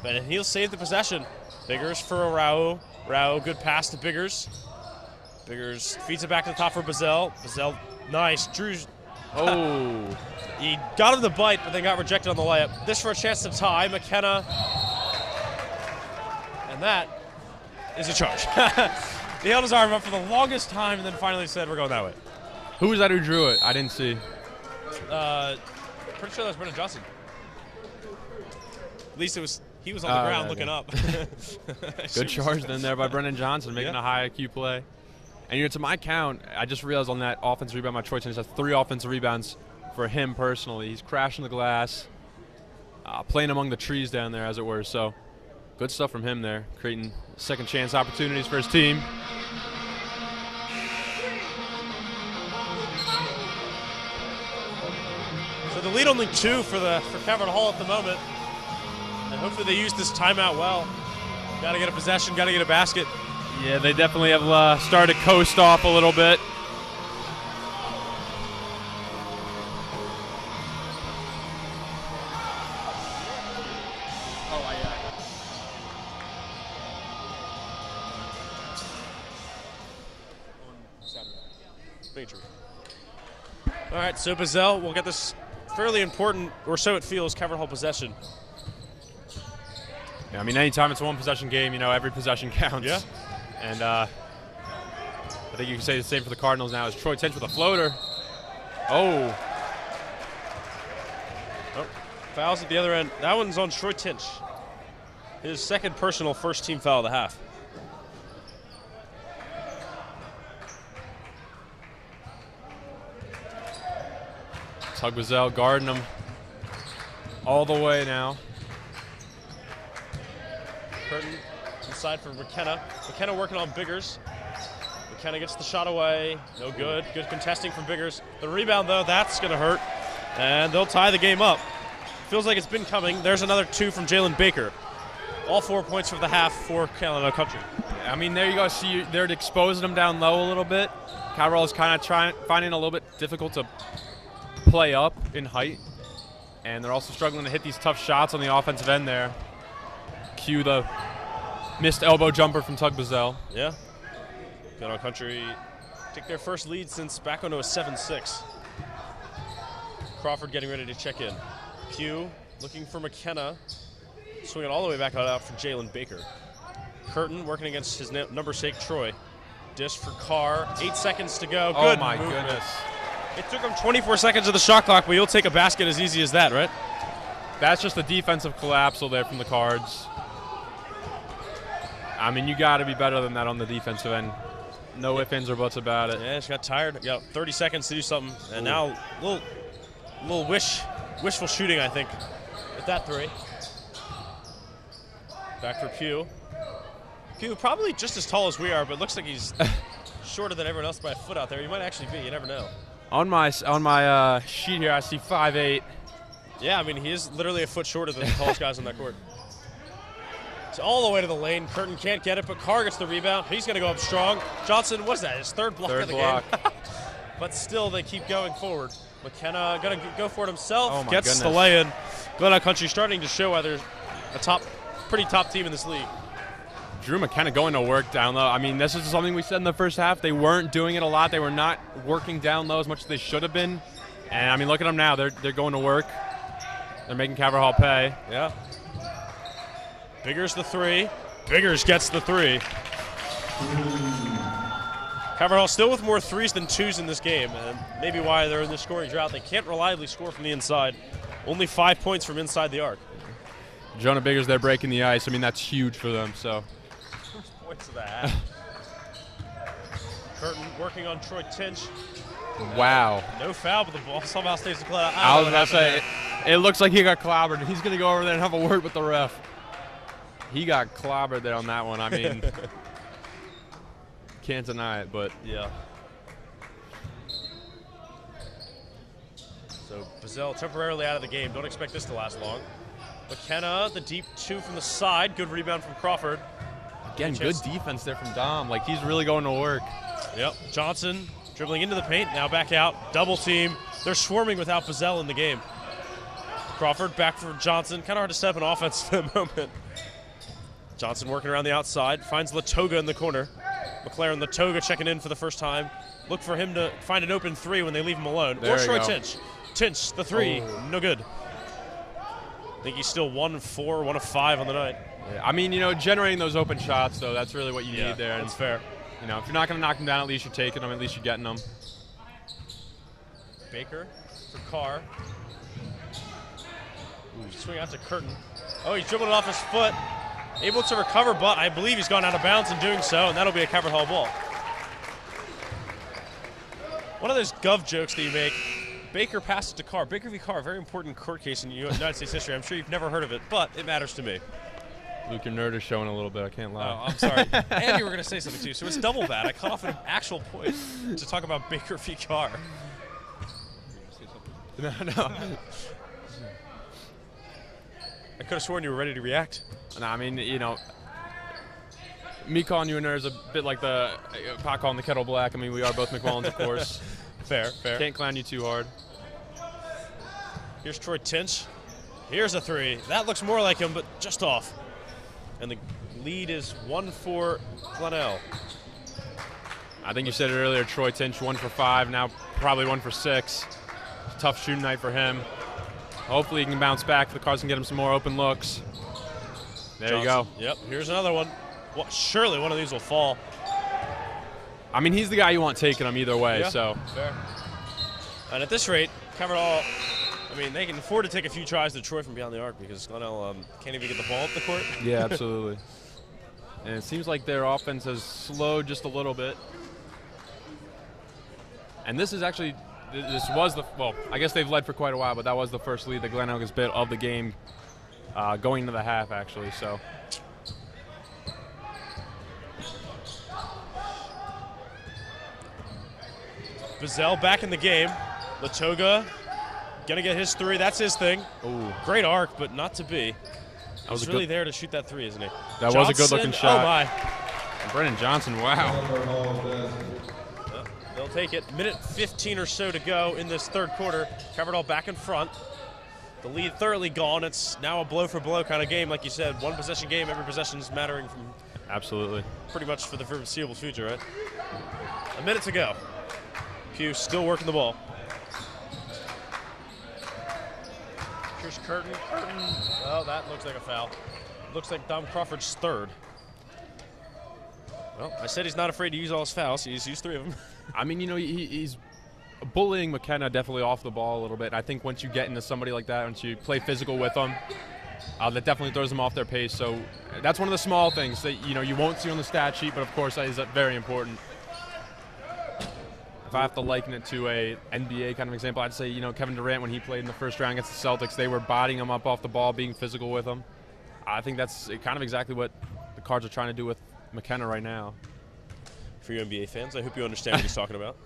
[SPEAKER 2] But he'll save the possession. Biggers for Arau. Arau, good pass to Biggers. Biggers feeds it back to the top for Bazell. Bazell, nice. Drew's.
[SPEAKER 3] Oh.
[SPEAKER 2] He got him the bite, but then got rejected on the layup. This for a chance to tie. McKenna. And that is a charge. He held his arm up for the longest time and then finally said, we're going that way.
[SPEAKER 3] Who was that who drew it? I didn't see.
[SPEAKER 2] Pretty sure that was Brennan Johnson. At least he was on the ground looking up.
[SPEAKER 3] Good charge then there by Brennan Johnson, making a high IQ play. And to my count, I just realized on that offensive rebound by Troy Tennis has 3 offensive rebounds for him personally. He's crashing the glass, playing among the trees down there, as it were. So good stuff from him there, creating second chance opportunities for his team.
[SPEAKER 2] So the lead only 2 for Calvert Hall at the moment. And hopefully they use this timeout well. Got to get a possession, got to get a basket.
[SPEAKER 3] Yeah, they definitely have started to coast off a little bit.
[SPEAKER 2] All right, so Bazell will get this fairly important, or so it feels, Calvert Hall possession.
[SPEAKER 3] Yeah, I mean, anytime it's a one-possession game, every possession counts.
[SPEAKER 2] Yeah.
[SPEAKER 3] And I think you can say the same for the Cardinals now. As Troy Tench with a floater. Oh,
[SPEAKER 2] fouls at the other end. That one's on Troy Tench. His second personal first-team foul of the half.
[SPEAKER 3] Tug Bazell guarding him all the way now.
[SPEAKER 2] Curtin inside for McKenna. McKenna working on Biggers. McKenna gets the shot away. No good. Good contesting from Biggers. The rebound, though, that's going to hurt. And they'll tie the game up. Feels like it's been coming. There's another 2 from Jalen Baker. All 4 points for the half for Glenelg Country.
[SPEAKER 3] I mean, there you go. See, they're exposing them down low a little bit. Calvert is kind of finding it a little bit difficult to play up in height. And they're also struggling to hit these tough shots on the offensive end there. Cue the missed elbow jumper from Tug Bazell.
[SPEAKER 2] Yeah. Glenelg Country take their first lead since back onto a 7-6. Crawford getting ready to check in. Pugh looking for McKenna. Swinging all the way back out for Jalen Baker. Curtin working against his number sake Troy. Dish for Carr. 8 seconds to go.
[SPEAKER 3] Oh
[SPEAKER 2] Good
[SPEAKER 3] my
[SPEAKER 2] movement.
[SPEAKER 3] goodness.
[SPEAKER 2] It took him 24 seconds of the shot clock, but you'll take a basket as easy as that, right?
[SPEAKER 3] That's just a defensive collapsal there from the Cards. I mean, you got to be better than that on the defensive end. No ifs, ands, or buts about it.
[SPEAKER 2] Yeah, she got tired. Got 30 seconds to do something, and now a little wishful shooting, I think, with that three. Back for Pugh. Pugh probably just as tall as we are, but looks like he's shorter than everyone else by a foot out there. He might actually be. You never know.
[SPEAKER 3] On my sheet here, I see 5'8".
[SPEAKER 2] Yeah, I mean, he is literally a foot shorter than the tallest guys on that court. It's all the way to the lane. Curtin can't get it, but Carr gets the rebound. He's going to go up strong. Johnson, what's that? His third block of the game. But still, they keep going forward. McKenna going to go for it himself.
[SPEAKER 3] Oh my
[SPEAKER 2] gets
[SPEAKER 3] goodness.
[SPEAKER 2] the lay-in. Glenelg Country starting to show why they're a pretty top team in this league.
[SPEAKER 3] Drew McKenna going to work down low. I mean, this is something we said in the first half. They weren't doing it a lot. They were not working down low as much as they should have been. And, I mean, look at them now. They're going to work. They're making Calvert Hall pay.
[SPEAKER 2] Yeah. Biggers the three. Biggers gets the three. Calvert Hall still with more threes than twos in this game, and maybe why they're in this scoring drought. They can't reliably score from the inside. Only 5 points from inside the arc.
[SPEAKER 3] Jonah Biggers there breaking the ice. I mean, that's huge for them. So.
[SPEAKER 2] First points of the half. Curtin working on Troy Tinch.
[SPEAKER 3] Wow.
[SPEAKER 2] No foul, but the ball somehow stays in play.
[SPEAKER 3] I was about to say, it looks like he got clobbered. He's going to go over there and have a word with the ref. He got clobbered there on that one. I mean, can't deny it, but.
[SPEAKER 2] Yeah. So Bazell temporarily out of the game. Don't expect this to last long. McKenna, the deep two from the side. Good rebound from Crawford.
[SPEAKER 3] Again, good defense there from Dom. Like, he's really going to work.
[SPEAKER 2] Yep. Johnson dribbling into the paint. Now back out. Double team. They're swarming without Bazell in the game. Crawford back for Johnson. Kind of hard to step in offense at the moment. Johnson working around the outside. Finds Latoga in the corner. McLaren Latoga checking in for the first time. Look for him to find an open three when they leave him alone.
[SPEAKER 3] There
[SPEAKER 2] or Troy
[SPEAKER 3] you go.
[SPEAKER 2] Tinch. Tinch, the three. Oh. No good. I think he's still 1 of 4, 1 of 5 on the night.
[SPEAKER 3] Yeah, I mean, generating those open shots, though, that's really what you need there.
[SPEAKER 2] That's fair.
[SPEAKER 3] If you're not going to knock them down, at least you're taking them. At least you're getting them.
[SPEAKER 2] Baker for Carr. Swing out to Curtin. Oh, he's dribbling it off his foot. Able to recover, but I believe he's gone out of bounds in doing so, and that'll be a Calvert Hall ball. One of those gov jokes that you make. Baker passes to Carr. Baker v. Carr, a very important court case in United States history. I'm sure you've never heard of it, but it matters to me.
[SPEAKER 3] Luke, your nerd is showing a little bit. I can't lie.
[SPEAKER 2] Oh, I'm sorry. And you were going to say something, too. So it's double bad. I cut off an actual point to talk about Baker v. Carr.
[SPEAKER 3] No.
[SPEAKER 2] I could have sworn you were ready to react.
[SPEAKER 3] No, I mean, me calling you a nerd is a bit like the pot calling the kettle black. I mean, we are both McMullins, of course.
[SPEAKER 2] Fair.
[SPEAKER 3] Can't clown you too hard.
[SPEAKER 2] Here's Troy Tinch. Here's a three. That looks more like him, but just off. And the lead is 1 for Glenelg.
[SPEAKER 3] I think you said it earlier, Troy Tinch 1 for 5, now probably 1 for 6. Tough shooting night for him. Hopefully he can bounce back. The Cards can get him some more open looks. There
[SPEAKER 2] Johnson.
[SPEAKER 3] you go.
[SPEAKER 2] Yep, here's another one. Well, surely one of these will fall.
[SPEAKER 3] I mean, he's the guy you want taking him either way,
[SPEAKER 2] Yeah,
[SPEAKER 3] so.
[SPEAKER 2] fair. And at this rate, Calvert Hall, I mean, they can afford to take a few tries to Troy from beyond the arc because Glenelg can't even get the ball up the court.
[SPEAKER 3] Yeah, absolutely. And it seems like their offense has slowed just a little bit. And this is actually, I guess they've led for quite a while, but that was the first lead that Glenelg has bit of the game going into the half, actually, so.
[SPEAKER 2] Bazell back in the game. Latoga gonna get his three. That's his thing.
[SPEAKER 3] Ooh.
[SPEAKER 2] Great arc, but not to be.
[SPEAKER 3] Was
[SPEAKER 2] He's really there to shoot that three, isn't he?
[SPEAKER 3] That was a good-looking shot.
[SPEAKER 2] Oh, my.
[SPEAKER 3] And Brennan Johnson, wow.
[SPEAKER 2] They'll take it. Minute 15 or so to go in this third quarter. Calvert Hall back in front. The lead thoroughly gone. It's now a blow-for-blow kind of game. Like you said, one possession game. Every possession is mattering from
[SPEAKER 3] Absolutely.
[SPEAKER 2] pretty much for the foreseeable future, right? A minute to go. Pugh still working the ball. Here's Curtin. Oh, that looks like a foul. Looks like Dom Crawford's third. Well, I said he's not afraid to use all his fouls. He's used 3 of them.
[SPEAKER 3] I mean, he's bullying McKenna definitely off the ball a little bit. I think once you get into somebody like that, once you play physical with them, that definitely throws them off their pace. So that's one of the small things that you won't see on the stat sheet, but of course that is very important. If I have to liken it to a NBA kind of example, I'd say Kevin Durant, when he played in the first round against the Celtics, they were bodying him up off the ball, being physical with him. I think that's kind of exactly what the Cards are trying to do with McKenna right now.
[SPEAKER 2] For you NBA fans, I hope you understand what he's talking about.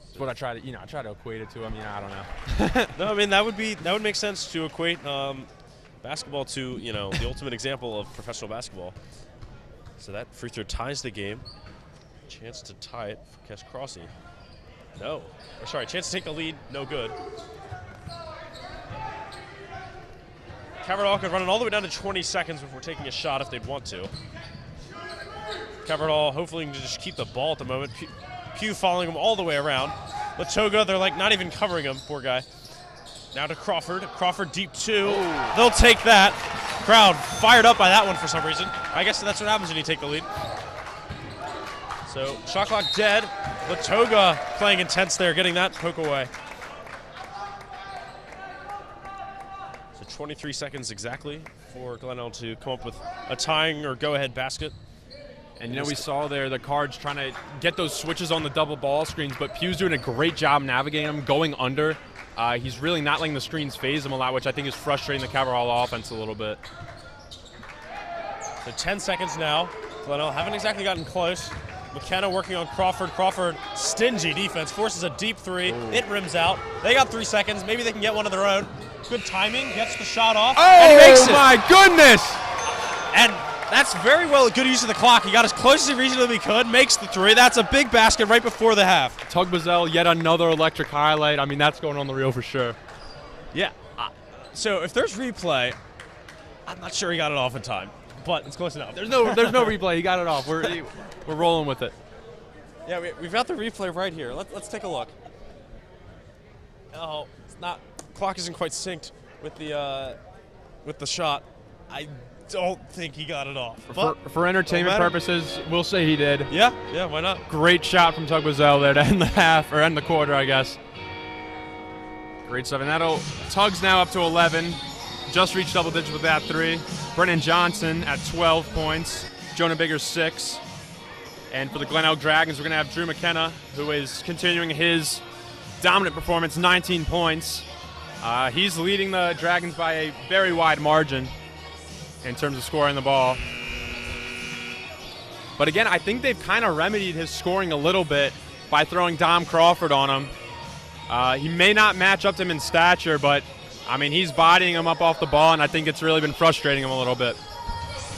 [SPEAKER 3] It's what I try to equate it to. I mean, I don't know.
[SPEAKER 2] No, I mean that would make sense to equate basketball to the ultimate example of professional basketball. So that free throw ties the game. Chance to tie it for Kes Crossy. No. Or sorry, chance to take the lead. No good. Caverdall could run it all the way down to 20 seconds before taking a shot if they'd want to. Caverdall hopefully can just keep the ball at the moment. Pugh following him all the way around. Latoga, they're like not even covering him, poor guy. Now to Crawford. Crawford deep 2. Ooh. They'll take that. Crowd fired up by that one for some reason. I guess that's what happens when you take the lead. So shot clock dead. Latoga playing intense there, getting that poke away. So 23 seconds exactly for Glenelg to come up with a tying or go-ahead basket.
[SPEAKER 3] And we saw there the Cards trying to get those switches on the double ball screens, but Pugh's doing a great job navigating them, going under. He's really not letting the screens phase him a lot, which I think is frustrating the Caverdall offense a little bit.
[SPEAKER 2] So 10 seconds now. Glenelg haven't exactly gotten close. McKenna working on Crawford. Crawford, stingy defense, forces a deep 3. Ooh. It rims out. They got 3 seconds. Maybe they can get one of their own. Good timing, gets the shot off, and he makes it.
[SPEAKER 3] Oh, my goodness!
[SPEAKER 2] And that's very well a good use of the clock. He got as close as he reasonably could, makes the 3. That's a big basket right before the half.
[SPEAKER 3] Tug Bazell, yet another electric highlight. I mean, that's going on the reel for sure.
[SPEAKER 2] Yeah. So if there's replay, I'm not sure he got it off in time, but it's close enough.
[SPEAKER 3] There's no replay. He got it off. We're rolling with it.
[SPEAKER 2] Yeah, we've got the replay right here. Let's take a look. Oh, it's not. Clock isn't quite synced with the shot. I don't think he got it off.
[SPEAKER 3] For entertainment purposes, we'll say he did.
[SPEAKER 2] Yeah, why not?
[SPEAKER 3] Great shot from Tug Bazell there to end the half, or end the quarter, I guess. Great stuff. And Tug's now up to 11. Just reached double digits with that 3. Brennan Johnson at 12 points. Jonah Biggers 6. And for the Glenelg Dragons, we're going to have Drew McKenna, who is continuing his dominant performance, 19 points. He's leading the Dragons by a very wide margin in terms of scoring the ball. But again, I think they've kind of remedied his scoring a little bit by throwing Dom Crawford on him. He may not match up to him in stature, but I mean, he's bodying him up off the ball, and I think it's really been frustrating him a little bit.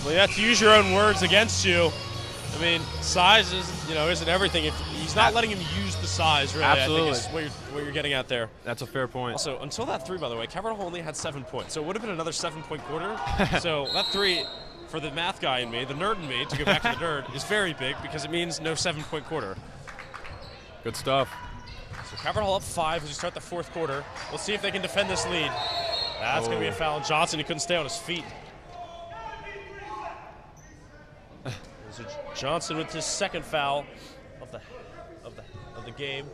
[SPEAKER 2] Well, you have to use your own words against you. I mean, size isn't everything. If he's not letting him use the size, really.
[SPEAKER 3] Absolutely.
[SPEAKER 2] I think is what you're getting at there.
[SPEAKER 3] That's a fair point.
[SPEAKER 2] Also, until that 3, by the way, Caverdall only had 7 points, so it would have been another 7-point quarter. So that 3, for the math guy in me, the nerd in me, to go back to the nerd, is very big because it means no 7-point quarter.
[SPEAKER 3] Good stuff.
[SPEAKER 2] So Caverdall up 5 as we start the 4th quarter. We'll see if they can defend this lead. That's going to be a foul. Johnson, he couldn't stay on his feet. Johnson with his 2nd foul of the game.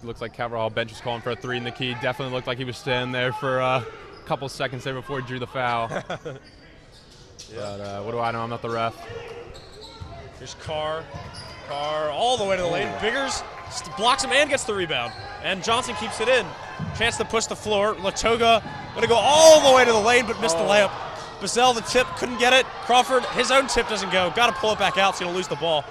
[SPEAKER 3] It looks like Caverdall bench was calling for a 3 in the key. Definitely looked like he was standing there for a couple seconds there before he drew the foul.
[SPEAKER 2] Yeah.
[SPEAKER 3] But what do I know? I'm not the ref.
[SPEAKER 2] Here's Carr all the way to the lane. Biggers blocks him and gets the rebound. And Johnson keeps it in. Chance to push the floor. Latoga going to go all the way to the lane but missed the layup. Bazell, the tip, couldn't get it. Crawford, his own tip doesn't go. Got to pull it back out, so he'll lose the ball.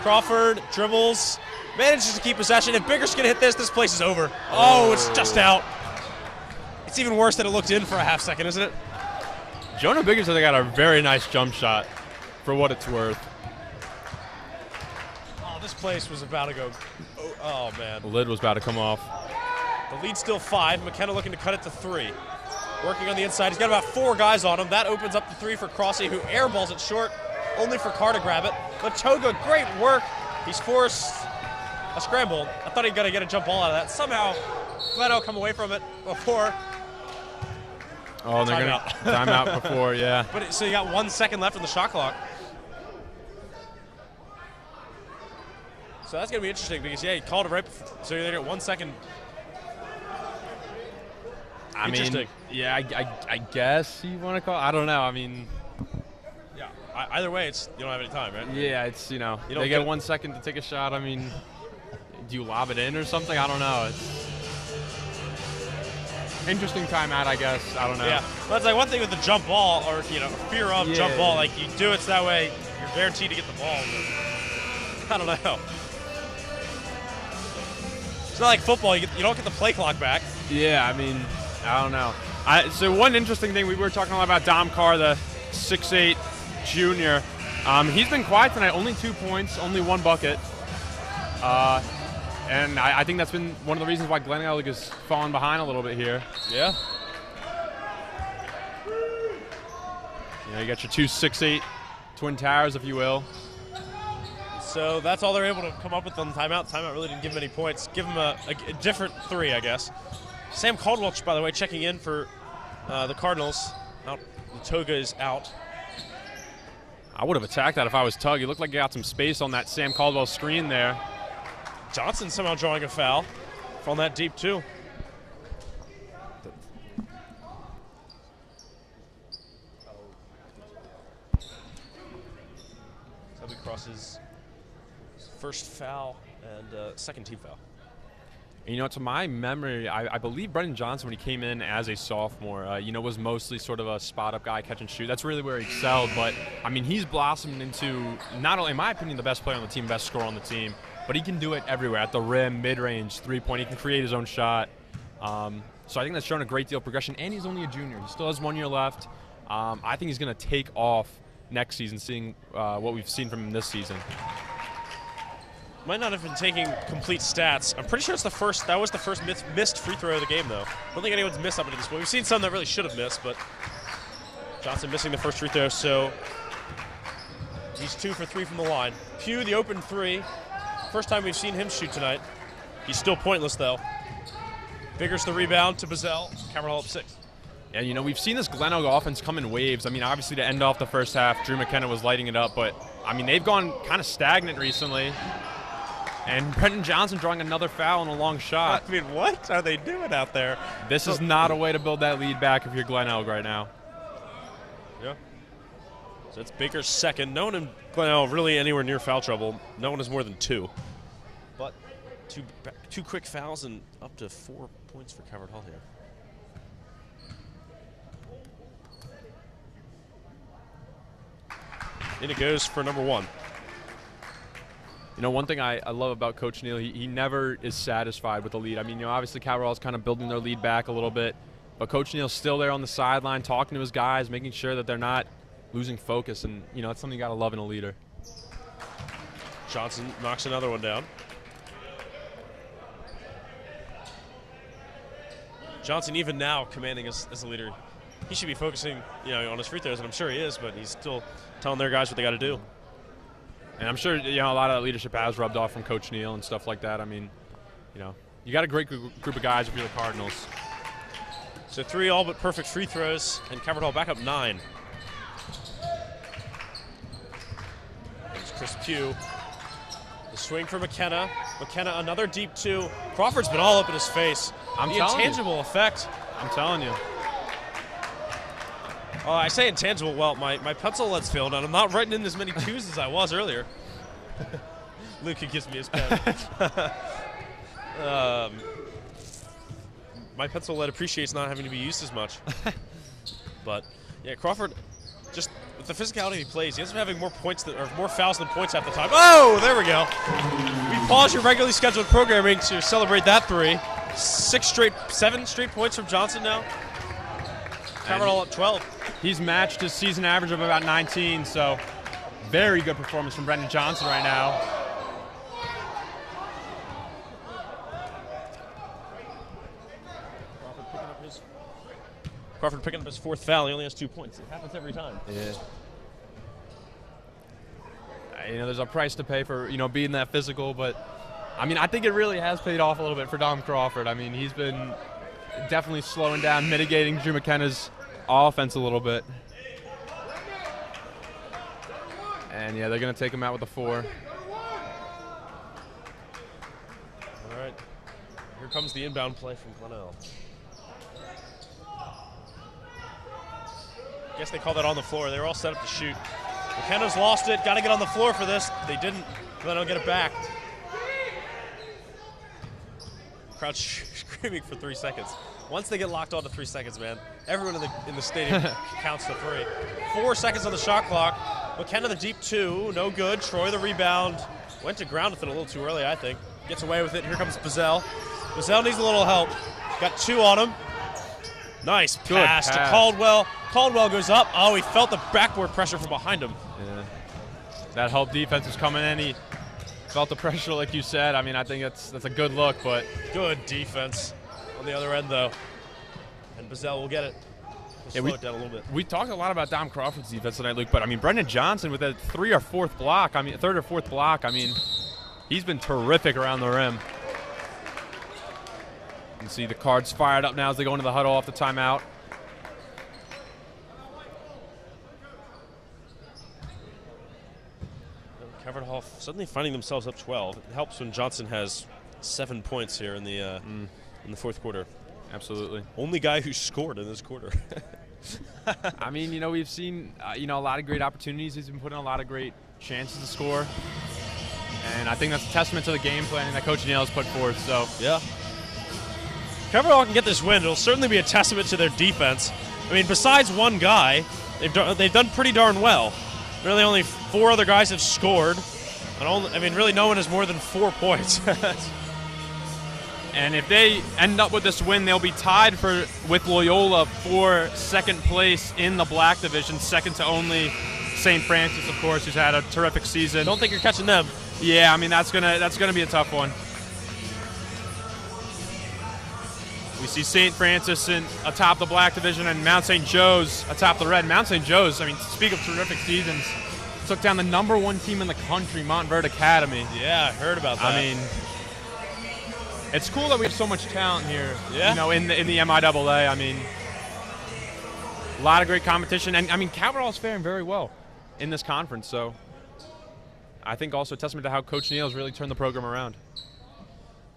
[SPEAKER 2] Crawford dribbles, manages to keep possession. If Biggers can hit this place is over. Oh, it's just out. It's even worse than it looked in for a half second, isn't it?
[SPEAKER 3] Jonah Biggers, I think, got a very nice jump shot for what it's worth.
[SPEAKER 2] Oh, this place was about to go. Oh man.
[SPEAKER 3] The lid was about to come off.
[SPEAKER 2] The lead's still 5. McKenna looking to cut it to 3. Working on the inside. He's got about 4 guys on him. That opens up the 3 for Crossy, who airballs it short, only for Carr to grab it. Latoga, great work. He's forced a scramble. I thought he got to get a jump ball out of that. Somehow, Glenelg come away from it before.
[SPEAKER 3] Oh, they're going to time out before, yeah.
[SPEAKER 2] But so you got 1 second left on the shot clock. So that's going to be interesting because, yeah, he called it right before, so you're going to get 1 second. Interesting.
[SPEAKER 3] Yeah, I guess you want to call. I don't know. I mean,
[SPEAKER 2] yeah. Either way, you don't have any time, right?
[SPEAKER 3] Yeah, it's they get 1 second to take a shot. I mean, do you lob it in or something? I don't know. It's interesting timeout, I guess. I don't know.
[SPEAKER 2] Yeah, well, it's like one thing with the jump ball or fear of jump ball. Like you do it so that way you're guaranteed to get the ball. But I don't know. It's not like football. You don't get the play clock back.
[SPEAKER 3] Yeah, I mean, I don't know. So one interesting thing, we were talking a lot about Dom Carr, the 6'8" junior. He's been quiet tonight, only 2 points, only 1 bucket. And I think that's been one of the reasons why Glenelg is falling behind a little bit here.
[SPEAKER 2] Yeah.
[SPEAKER 3] You got your 2 6'8" Twin Towers, if you will.
[SPEAKER 2] So that's all they're able to come up with on the timeout. Timeout really didn't give them any points. Give them a different 3, I guess. Sam Caldwell, by the way, checking in for the Cardinals. The toga is out.
[SPEAKER 3] I would have attacked that if I was Tug. He looked like he got some space on that Sam Caldwell screen there.
[SPEAKER 2] Johnson somehow drawing a foul from that deep, too. Selby crosses his first foul and second team foul.
[SPEAKER 3] And, to my memory, I believe Brendan Johnson, when he came in as a sophomore, was mostly sort of a spot-up guy, catch and shoot. That's really where he excelled. But, I mean, he's blossomed into, not only, in my opinion, the best player on the team, best scorer on the team, but he can do it everywhere, at the rim, mid-range, three-point. He can create his own shot. So I think that's shown a great deal of progression. And he's only a junior. He still has 1 year left. I think he's going to take off next season, seeing what we've seen from him this season.
[SPEAKER 2] Might not have been taking complete stats. I'm pretty sure that was the first missed free throw of the game, though. I don't think anyone's missed up to this point. We've seen some that really should have missed, but Johnson missing the first free throw, so he's 2 for 3 from the line. Pugh, the open 3. First time we've seen him shoot tonight. He's still pointless, though. Biggers the rebound to Bazell. Cameron Hall up 6.
[SPEAKER 3] And, we've seen this Glenelg offense come in waves. I mean, obviously to end off the first half, Drew McKenna was lighting it up, but, I mean, they've gone kind of stagnant recently. And Brendan Johnson drawing another foul and a long shot.
[SPEAKER 2] I mean, what are they doing out there?
[SPEAKER 3] This is not a way to build that lead back if you're Glenelg right now.
[SPEAKER 2] Yeah. So it's Baker's second. No one in Glenelg really anywhere near foul trouble. No one has more than 2. But two quick fouls and up to 4 points for Cameron Hall here. In it goes for number 1.
[SPEAKER 3] One thing I love about Coach Neal, he never is satisfied with the lead. I mean, obviously Cabarral's kind of building their lead back a little bit, but Coach Neal's still there on the sideline talking to his guys, making sure that they're not losing focus, and, that's something you got to love in a leader.
[SPEAKER 2] Johnson knocks another one down. Johnson even now commanding as a leader. He should be focusing, on his free throws, and I'm sure he is, but he's still telling their guys what they got to do.
[SPEAKER 3] And I'm sure, a lot of that leadership has rubbed off from Coach Neal and stuff like that. I mean, you got a great group of guys if you're the Cardinals.
[SPEAKER 2] So 3 all but perfect free throws, and Cameron Hall back up 9. There's Chris Pugh. The swing for McKenna. McKenna another deep 2. Crawford's been all up in his face. The intangible effect.
[SPEAKER 3] I'm telling you.
[SPEAKER 2] Oh, I say intangible. Well, my pencil lead's filled, and I'm not writing in as many 2s as I was earlier. Luca gives me his pen. My pencil lead appreciates not having to be used as much. But, yeah, Crawford, just with the physicality he plays, he ends up having more fouls than points half the time. Oh, there we go. We pause your regularly scheduled programming to celebrate that 3. 7 straight points from Johnson now. Cameron Hall up 12.
[SPEAKER 3] He's matched his season average of about 19, so very good performance from Brendan Johnson right now.
[SPEAKER 2] Crawford picking up his 4th foul. He only has 2 points. It happens every time.
[SPEAKER 3] Yeah. There's a price to pay for, being that physical, but, I mean, I think it really has paid off a little bit for Dom Crawford. I mean, he's been definitely slowing down, mitigating Drew McKenna's offense a little bit. And, yeah, they're going to take him out with a 4.
[SPEAKER 2] Here comes the inbound play from Glenelg. Guess they called that on the floor. They were all set up to shoot. McKenna's lost it. Got to get on the floor for this. They didn't. Glenelg get it back. Crowd screaming for 3 seconds. Once they get locked on to 3 seconds, man, everyone in the stadium counts to 3. 4 seconds on the shot clock. McKenna the deep 2, no good. Troy the rebound. Went to ground with it a little too early, I think. Gets away with it. Here comes Bazell. Bazell needs a little help. Got 2 on him. Nice pass to Caldwell. Caldwell goes up. Oh, he felt the backboard pressure from behind him.
[SPEAKER 3] Yeah. That help defense was coming in. He felt the pressure, like you said. I mean, I think that's a good look, but
[SPEAKER 2] good defense on the other end, though. And Bazell will get it. Slow it down a little bit.
[SPEAKER 3] We talked a lot about Dom Crawford's defense tonight, Luke, but I mean, Brendan Johnson with that third or fourth block. I mean, he's been terrific around the rim. You can see the Cards fired up now as they go into the huddle off the timeout.
[SPEAKER 2] Calvert Hall suddenly finding themselves up 12. It helps when Johnson has 7 points here in the fourth quarter.
[SPEAKER 3] Absolutely.
[SPEAKER 2] Only guy who scored in this quarter.
[SPEAKER 3] I mean, we've seen, a lot of great opportunities. He's been putting a lot of great chances to score. And I think that's a testament to the game planning that Coach Neal has put forth. So
[SPEAKER 2] yeah. Calvert Hall can get this win. It'll certainly be a testament to their defense. I mean, besides one guy, they've done pretty darn well. Really only 4 other guys have scored. And really no one has more than 4 points.
[SPEAKER 3] And if they end up with this win, they'll be tied with Loyola for second place in the Black Division, second to only St. Francis, of course, who's had a terrific season.
[SPEAKER 2] Don't think you're catching them.
[SPEAKER 3] Yeah, I mean that's gonna be a tough one. We see St. Francis atop the Black Division and Mount St. Joe's atop the Red. Mount St. Joe's, I mean, speak of terrific seasons, took down the #1 team in the country, Montverde Academy.
[SPEAKER 2] Yeah, I heard about that.
[SPEAKER 3] I mean, it's cool that we have so much talent here.
[SPEAKER 2] Yeah.
[SPEAKER 3] In the MIAA. I mean, a lot of great competition, and I mean, Calvert Hall's faring very well in this conference. So, I think also a testament to how Coach Neal has really turned the program around.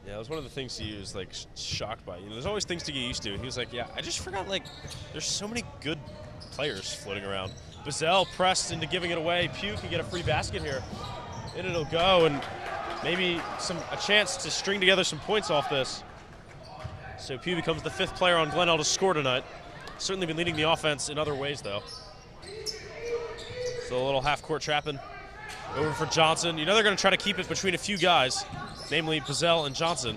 [SPEAKER 2] Yeah, that was one of the things he was like shocked by. There's always things to get used to. And he was like, yeah, I just forgot, there's so many good players floating around. Bazell pressed into giving it away. Pugh can get a free basket here. And it'll go, and maybe a chance to string together some points off this. So Pugh becomes the 5th player on Glenelg to score tonight. Certainly been leading the offense in other ways, though. So a little half-court trapping over for Johnson. They're going to try to keep it between a few guys, namely Bazell and Johnson.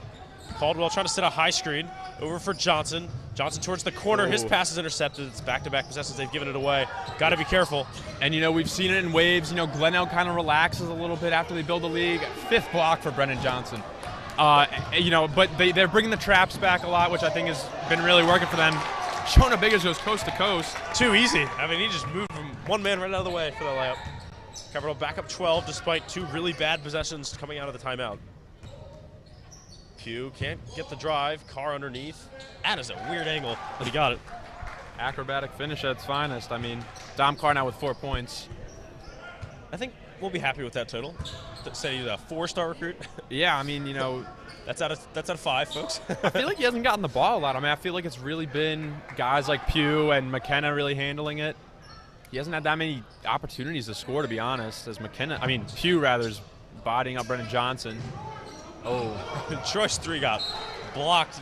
[SPEAKER 2] Caldwell trying to set a high screen over for Johnson. Johnson towards the corner. His pass is intercepted. It's back-to-back possessions. They've given it away. Got to be careful.
[SPEAKER 3] And, we've seen it in waves. Glenelg kind of relaxes a little bit after they build the league. 5th block for Brendan Johnson. But they're bringing the traps back a lot, which I think has been really working for them. Jonah Biggers goes coast to coast.
[SPEAKER 2] Too easy. I mean, he just moved from one man right out of the way for the layup. Calvert Hall back up 12 despite 2 really bad possessions coming out of the timeout. Pugh can't get the drive. Carr underneath. That is a weird angle, but he got it.
[SPEAKER 3] Acrobatic finish at its finest. I mean, Dom Carr now with 4 points.
[SPEAKER 2] I think we'll be happy with that total. Say he's a 4-star recruit.
[SPEAKER 3] Yeah, I mean,
[SPEAKER 2] that's out of 5, folks.
[SPEAKER 3] I feel like he hasn't gotten the ball a lot. I mean, I feel like it's really been guys like Pugh and McKenna really handling it. He hasn't had that many opportunities to score, to be honest, as Pugh rather is bodying up Brendan Johnson.
[SPEAKER 2] Oh, Troy's 3 got blocked.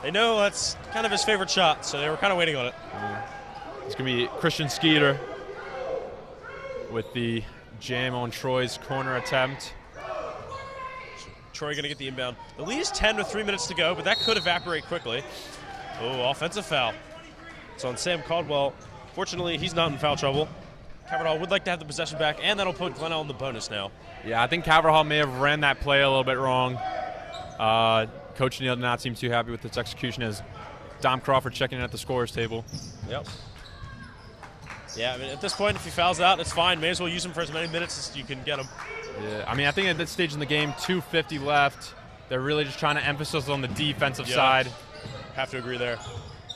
[SPEAKER 2] They know that's kind of his favorite shot, so they were kind of waiting on it.
[SPEAKER 3] It's going to be Christian Skeeter with the jam on Troy's corner attempt.
[SPEAKER 2] Troy going to get the inbound. The lead is 10 with 3 minutes to go, but that could evaporate quickly. Oh, offensive foul. It's on Sam Caldwell. Fortunately, he's not in foul trouble. Calvert Hall would like to have the possession back, and that'll put Glenelg in the bonus now.
[SPEAKER 3] Yeah, I think Calvert Hall may have ran that play a little bit wrong. Coach Neal did not seem too happy with its execution as Dom Crawford checking in at the scorer's table.
[SPEAKER 2] Yep. Yeah, I mean, at this point, if he fouls out, it's fine. May as well use him for as many minutes as you can get him.
[SPEAKER 3] Yeah, I mean, I think at this stage in the game, 2:50 left. They're really just trying to emphasize on the defensive side.
[SPEAKER 2] Have to agree there.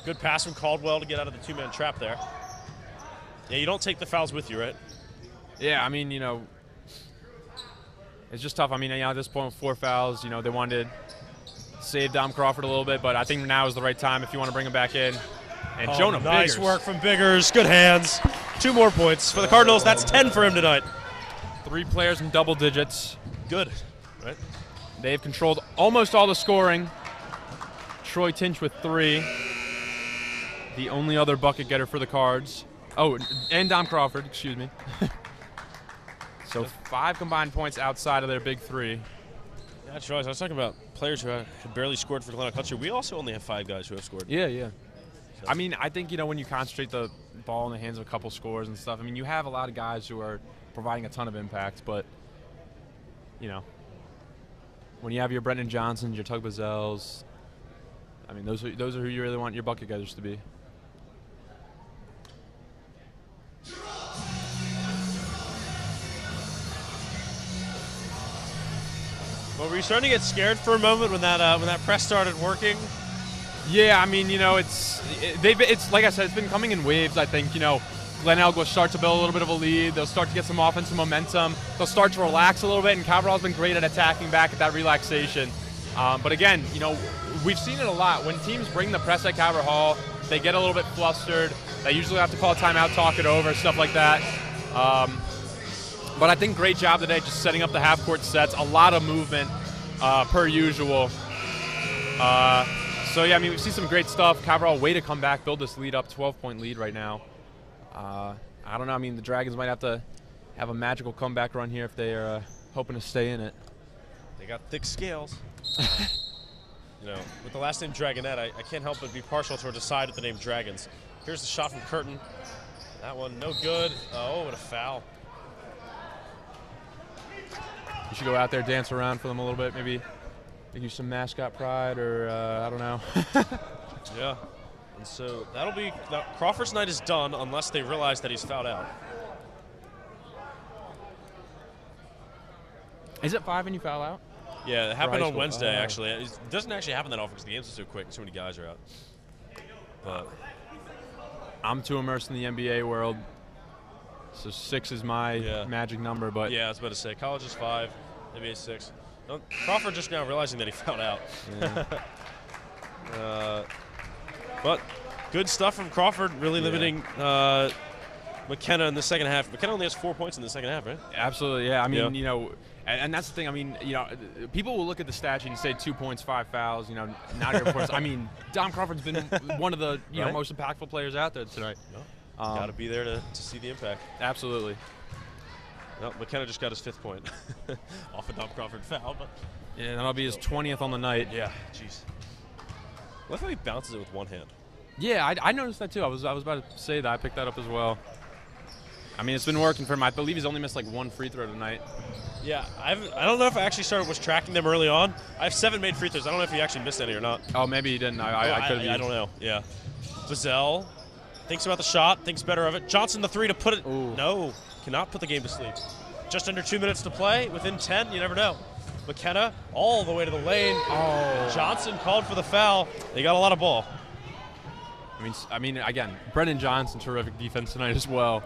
[SPEAKER 2] Good pass from Caldwell to get out of the 2-man trap there. Yeah, you don't take the fouls with you, right?
[SPEAKER 3] Yeah, I mean, it's just tough. I mean, at this point with 4 fouls, they wanted to save Dom Crawford a little bit, but I think now is the right time if you want to bring him back in. And Jonah
[SPEAKER 2] nice
[SPEAKER 3] Biggers.
[SPEAKER 2] work from Biggers. Good hands. 2 more points for the Cardinals. That's 10 for him tonight.
[SPEAKER 3] 3 players in double digits.
[SPEAKER 2] Good. Right?
[SPEAKER 3] They've controlled almost all the scoring. Troy Tinch with 3. The only other bucket getter for the Cards. Oh, and Dom Crawford, excuse me. So 5 combined points outside of their big 3.
[SPEAKER 2] Yeah, Troy, I was talking about players who have barely scored for Glenelg Country. We also only have 5 guys who have scored.
[SPEAKER 3] Yeah. I mean, I think, when you concentrate the ball in the hands of a couple scores and stuff, I mean, you have a lot of guys who are providing a ton of impact, but, when you have your Brendan Johnsons, your Tug Bazels, I mean, those are who you really want your bucket getters to be.
[SPEAKER 2] Well, were you starting to get scared for a moment when that press started working?
[SPEAKER 3] Yeah, I mean, it's like I said, it's been coming in waves. I think Glenelg will start to build a little bit of a lead. They'll start to get some offensive momentum. They'll start to relax a little bit, and Cabral's been great at attacking back at that relaxation. But again, we've seen it a lot. When teams bring the press at Cabral, they get a little bit flustered. They usually have to call a timeout, talk it over, stuff like that. But I think great job today just setting up the half-court sets. A lot of movement per usual. So, yeah, I mean, we've seen some great stuff. Cabral, way to come back, build this lead up, 12-point lead right now. I don't know. I mean, the Dragons might have to have a magical comeback run here if they are hoping to stay in it.
[SPEAKER 2] They got thick scales. With the last name Dragonette, I can't help but be partial towards the side with the name Dragons. Here's the shot from Curtin. That one no good. Oh, what a foul.
[SPEAKER 3] You should go out there, dance around for them a little bit, maybe give you some mascot pride, or I don't know.
[SPEAKER 2] Yeah. And so that'll be Crawford's night is done unless they realize that he's fouled out.
[SPEAKER 3] Is it 5 and you foul out?
[SPEAKER 2] Yeah, it happened on Wednesday, actually. It doesn't actually happen that often because the games are so quick and so many guys are out. But
[SPEAKER 3] I'm too immersed in the NBA world, so 6 is my magic number. But
[SPEAKER 2] yeah, I was about to say, college is 5, NBA is 6. Crawford just now realizing that he fouled out.
[SPEAKER 3] Yeah.
[SPEAKER 2] But good stuff from Crawford, really limiting McKenna in the second half. McKenna only has 4 points in the second half, right?
[SPEAKER 3] Absolutely, yeah. I mean, and that's the thing. I mean, people will look at the stat sheet and say 2 points, 5 fouls. Not your points. I mean, Dom Crawford's been one of the most impactful players out there tonight.
[SPEAKER 2] Got to be there to see the impact.
[SPEAKER 3] Absolutely.
[SPEAKER 2] Well, McKenna just got his 5th point off a Dom Crawford foul. But
[SPEAKER 3] yeah, that'll be his 20th on the night.
[SPEAKER 2] Yeah, jeez. I love how he bounces it with one hand.
[SPEAKER 3] Yeah, I noticed that too. I was about to say that. I picked that up as well. I mean, it's been working for him. I believe he's only missed like 1 free throw tonight.
[SPEAKER 2] Yeah, I don't know if I actually was tracking them early on. I have 7 made free throws. I don't know if he actually missed any or not.
[SPEAKER 3] Oh, maybe he didn't. I could have.
[SPEAKER 2] I don't know. Yeah. Bazell thinks about the shot, thinks better of it. Johnson the 3 to put it.
[SPEAKER 3] Ooh.
[SPEAKER 2] No, cannot put the game to sleep. Just under 2 minutes to play. Within 10, you never know. McKenna all the way to the lane.
[SPEAKER 3] Oh.
[SPEAKER 2] Johnson called for the foul. They got a lot of ball.
[SPEAKER 3] I mean, again, Brendan Johnson, terrific defense tonight as well.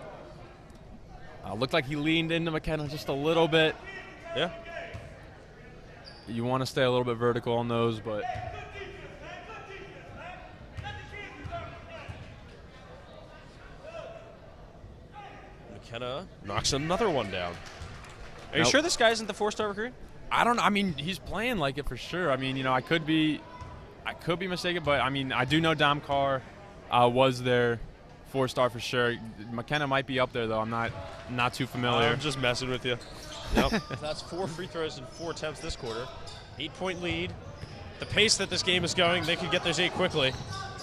[SPEAKER 3] Looked like he leaned into McKenna just a little bit.
[SPEAKER 2] Yeah.
[SPEAKER 3] You want to stay a little bit vertical on those, but
[SPEAKER 2] McKenna knocks another one down. Are you sure this guy isn't the 4-star recruit?
[SPEAKER 3] I don't know. I mean, he's playing like it for sure. I mean, I could be mistaken, but I mean, I do know Dom Carr was their 4-star for sure. McKenna might be up there though. I'm not too familiar.
[SPEAKER 2] I'm just messing with you. Yep. That's 4 free throws in 4 attempts this quarter. 8-point lead. The pace that this game is going, they could get those 8 quickly.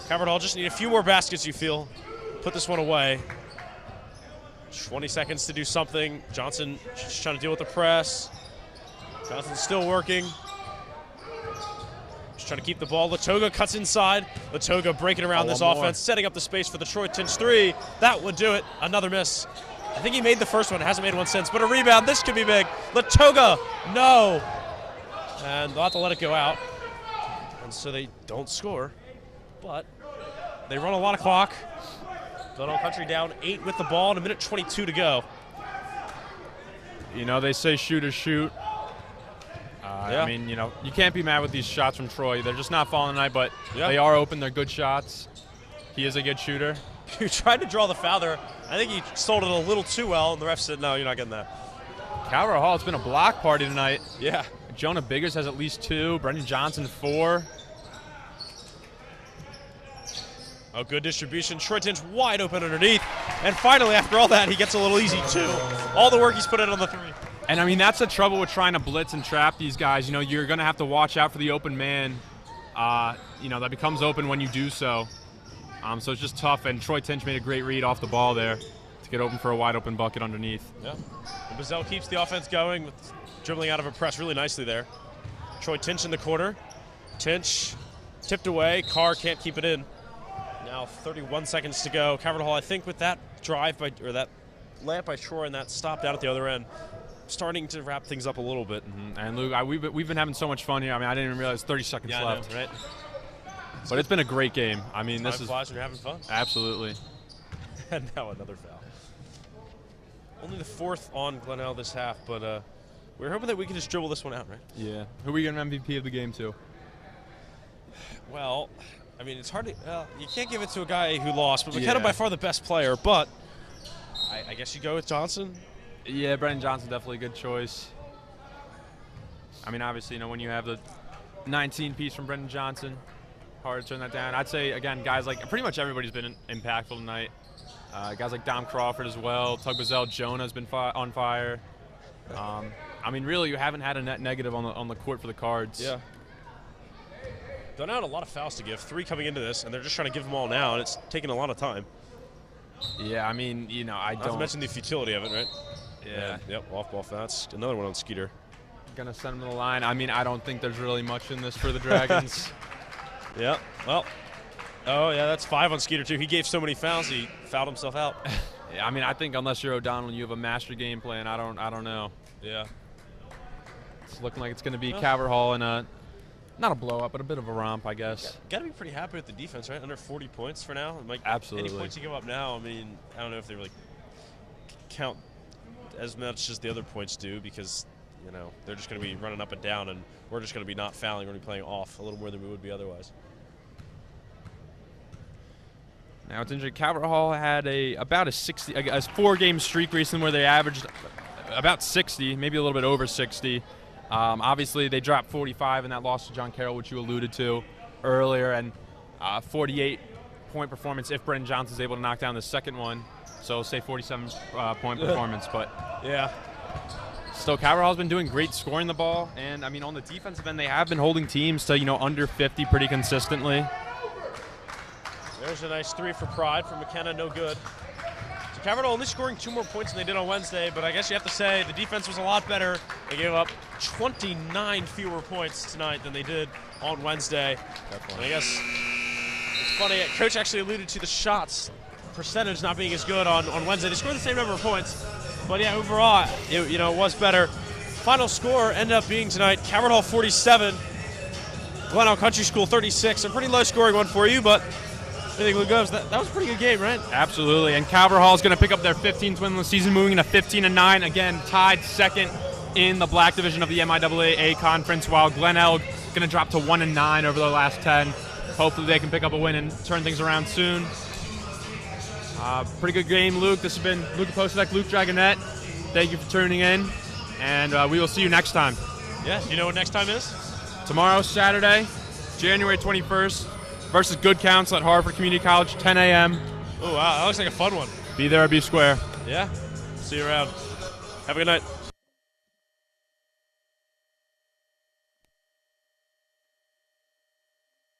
[SPEAKER 2] Cabral just need a few more baskets, you feel. Put this one away. 20 seconds to do something. Johnson just trying to deal with the press. Johnson's still working. Just trying to keep the ball. Latoga cuts inside. Latoga breaking around this offense, setting up the space for the Troy Tinch 3. That would do it. Another miss. I think he made the first one. Hasn't made one since. But a rebound. This could be big. Latoga. No. And they'll have to let it go out. And so they don't score. But they run a lot of clock. Glenelg Country down 8 with the ball and 1:22 to go.
[SPEAKER 3] They say shoot or shoot.
[SPEAKER 2] Yeah.
[SPEAKER 3] I mean, you can't be mad with these shots from Troy. They're just not falling tonight, but they are open. They're good shots. He is a good shooter.
[SPEAKER 2] He tried to draw the foul there. I think he sold it a little too well, and the ref said, no, you're not getting that.
[SPEAKER 3] Calvert Hall, it's been a block party tonight.
[SPEAKER 2] Yeah.
[SPEAKER 3] Jonah Biggers has at least 2. Brendan Johnson 4.
[SPEAKER 2] Oh, good distribution. Troy Tinch wide open underneath. And finally, after all that, he gets a little easy, too. All the work he's put in on the 3.
[SPEAKER 3] And, I mean, that's the trouble with trying to blitz and trap these guys. You're going to have to watch out for the open man, that becomes open when you do so. So it's just tough, and Troy Tinch made a great read off the ball there to get open for a wide-open bucket underneath.
[SPEAKER 2] Yeah. And Bazell keeps the offense going with dribbling out of a press really nicely there. Troy Tinch in the corner. Tinch tipped away. Carr can't keep it in. Now 31 seconds to go. Calvert Hall, I think with that drive or that layup by Troy and that stop down at the other end, starting to wrap things up a little bit.
[SPEAKER 3] Mm-hmm. And Luke, we've been having so much fun here. I mean, I didn't even realize 30 seconds left.
[SPEAKER 2] I know, right?
[SPEAKER 3] But it's been a great game. I mean, this is
[SPEAKER 2] flies when you're having fun.
[SPEAKER 3] Absolutely.
[SPEAKER 2] And now another foul. Only the 4th on Glenelg this half, but we're hoping that we can just dribble this one out, right?
[SPEAKER 3] Yeah. Who are we getting MVP of the game to?
[SPEAKER 2] Well, I mean, it's hard to. You can't give it to a guy who lost, but McKenna by far the best player. But I guess you go with Johnson.
[SPEAKER 3] Yeah, Brendan Johnson definitely a good choice. I mean, obviously, when you have the 19 piece from Brendan Johnson, hard to turn that down. I'd say again, guys like pretty much everybody's been impactful tonight. Guys like Dom Crawford as well. Tug Bazell, Jonah's been on fire. I mean, really, you haven't had a net negative on the court for the Cards.
[SPEAKER 2] Yeah. They're not a lot of fouls to give. 3 coming into this, and they're just trying to give them all now, and it's taking a lot of time.
[SPEAKER 3] Yeah, I mean, I
[SPEAKER 2] Not
[SPEAKER 3] don't.
[SPEAKER 2] to mention the futility of it, right?
[SPEAKER 3] Yeah.
[SPEAKER 2] Yep, off-ball foul. That's another one on Skeeter.
[SPEAKER 3] Gonna send him to the line. I mean, I don't think there's really much in this for the Dragons.
[SPEAKER 2] Yeah, well. Oh, yeah, that's 5 on Skeeter, too. He gave so many fouls, he fouled himself out.
[SPEAKER 3] Yeah, I mean, I think unless you're O'Donnell and you have a master game plan, I don't know.
[SPEAKER 2] Yeah.
[SPEAKER 3] It's looking like it's going to be Calvert Hall in not a blow-up, but a bit of a romp, I guess.
[SPEAKER 2] Got to be pretty happy with the defense, right? Under 40 points for now.
[SPEAKER 3] Absolutely.
[SPEAKER 2] Any points you give up now, I mean, I don't know if they really count as much as the other points do because, they're just going to be running up and down, and we're just going to be not fouling. We're going to be playing off a little more than we would be otherwise.
[SPEAKER 3] Now it's interesting. Calvert Hall had about a 4-game streak recently where they averaged about 60, maybe a little bit over 60. Obviously, they dropped 45 in that loss to John Carroll, which you alluded to earlier, and 48-point performance if Brendan Johnson's able to knock down the second one. So say 47-point performance, but
[SPEAKER 2] yeah.
[SPEAKER 3] Still, Calvert Hall's been doing great scoring the ball, and I mean on the defensive end, they have been holding teams to under 50 pretty consistently.
[SPEAKER 2] There's a nice 3 for Pride from McKenna, no good. So Calvert Hall only scoring 2 more points than they did on Wednesday, but I guess you have to say the defense was a lot better. They gave up 29 fewer points tonight than they did on Wednesday. And I guess it's funny, Coach actually alluded to the shots percentage not being as good on Wednesday. They scored the same number of points, but yeah, overall, it was better. Final score ended up being tonight, Calvert Hall 47, Glenelg Country School 36. A pretty low scoring one for you, but I think Luke goes. That was a pretty good game, right?
[SPEAKER 3] Absolutely, and Calvert Hall is going to pick up their 15th win of the season, moving to 15-9. Again, tied second in the black division of the MIAA Conference, while Glenelg going to drop to 1-9 over the last 10. Hopefully they can pick up a win and turn things around soon. Pretty good game, Luke. This has been Luke Postek, Luke Dragonette. Thank you for tuning in, and we will see you next time.
[SPEAKER 2] Yeah, do you know what next time is?
[SPEAKER 3] Tomorrow, Saturday, January 21st, versus Good Counsel at Harvard Community College, 10 a.m.
[SPEAKER 2] Oh, wow, that looks like a fun one.
[SPEAKER 3] Be there or be square.
[SPEAKER 2] Yeah, see you around. Have a good night.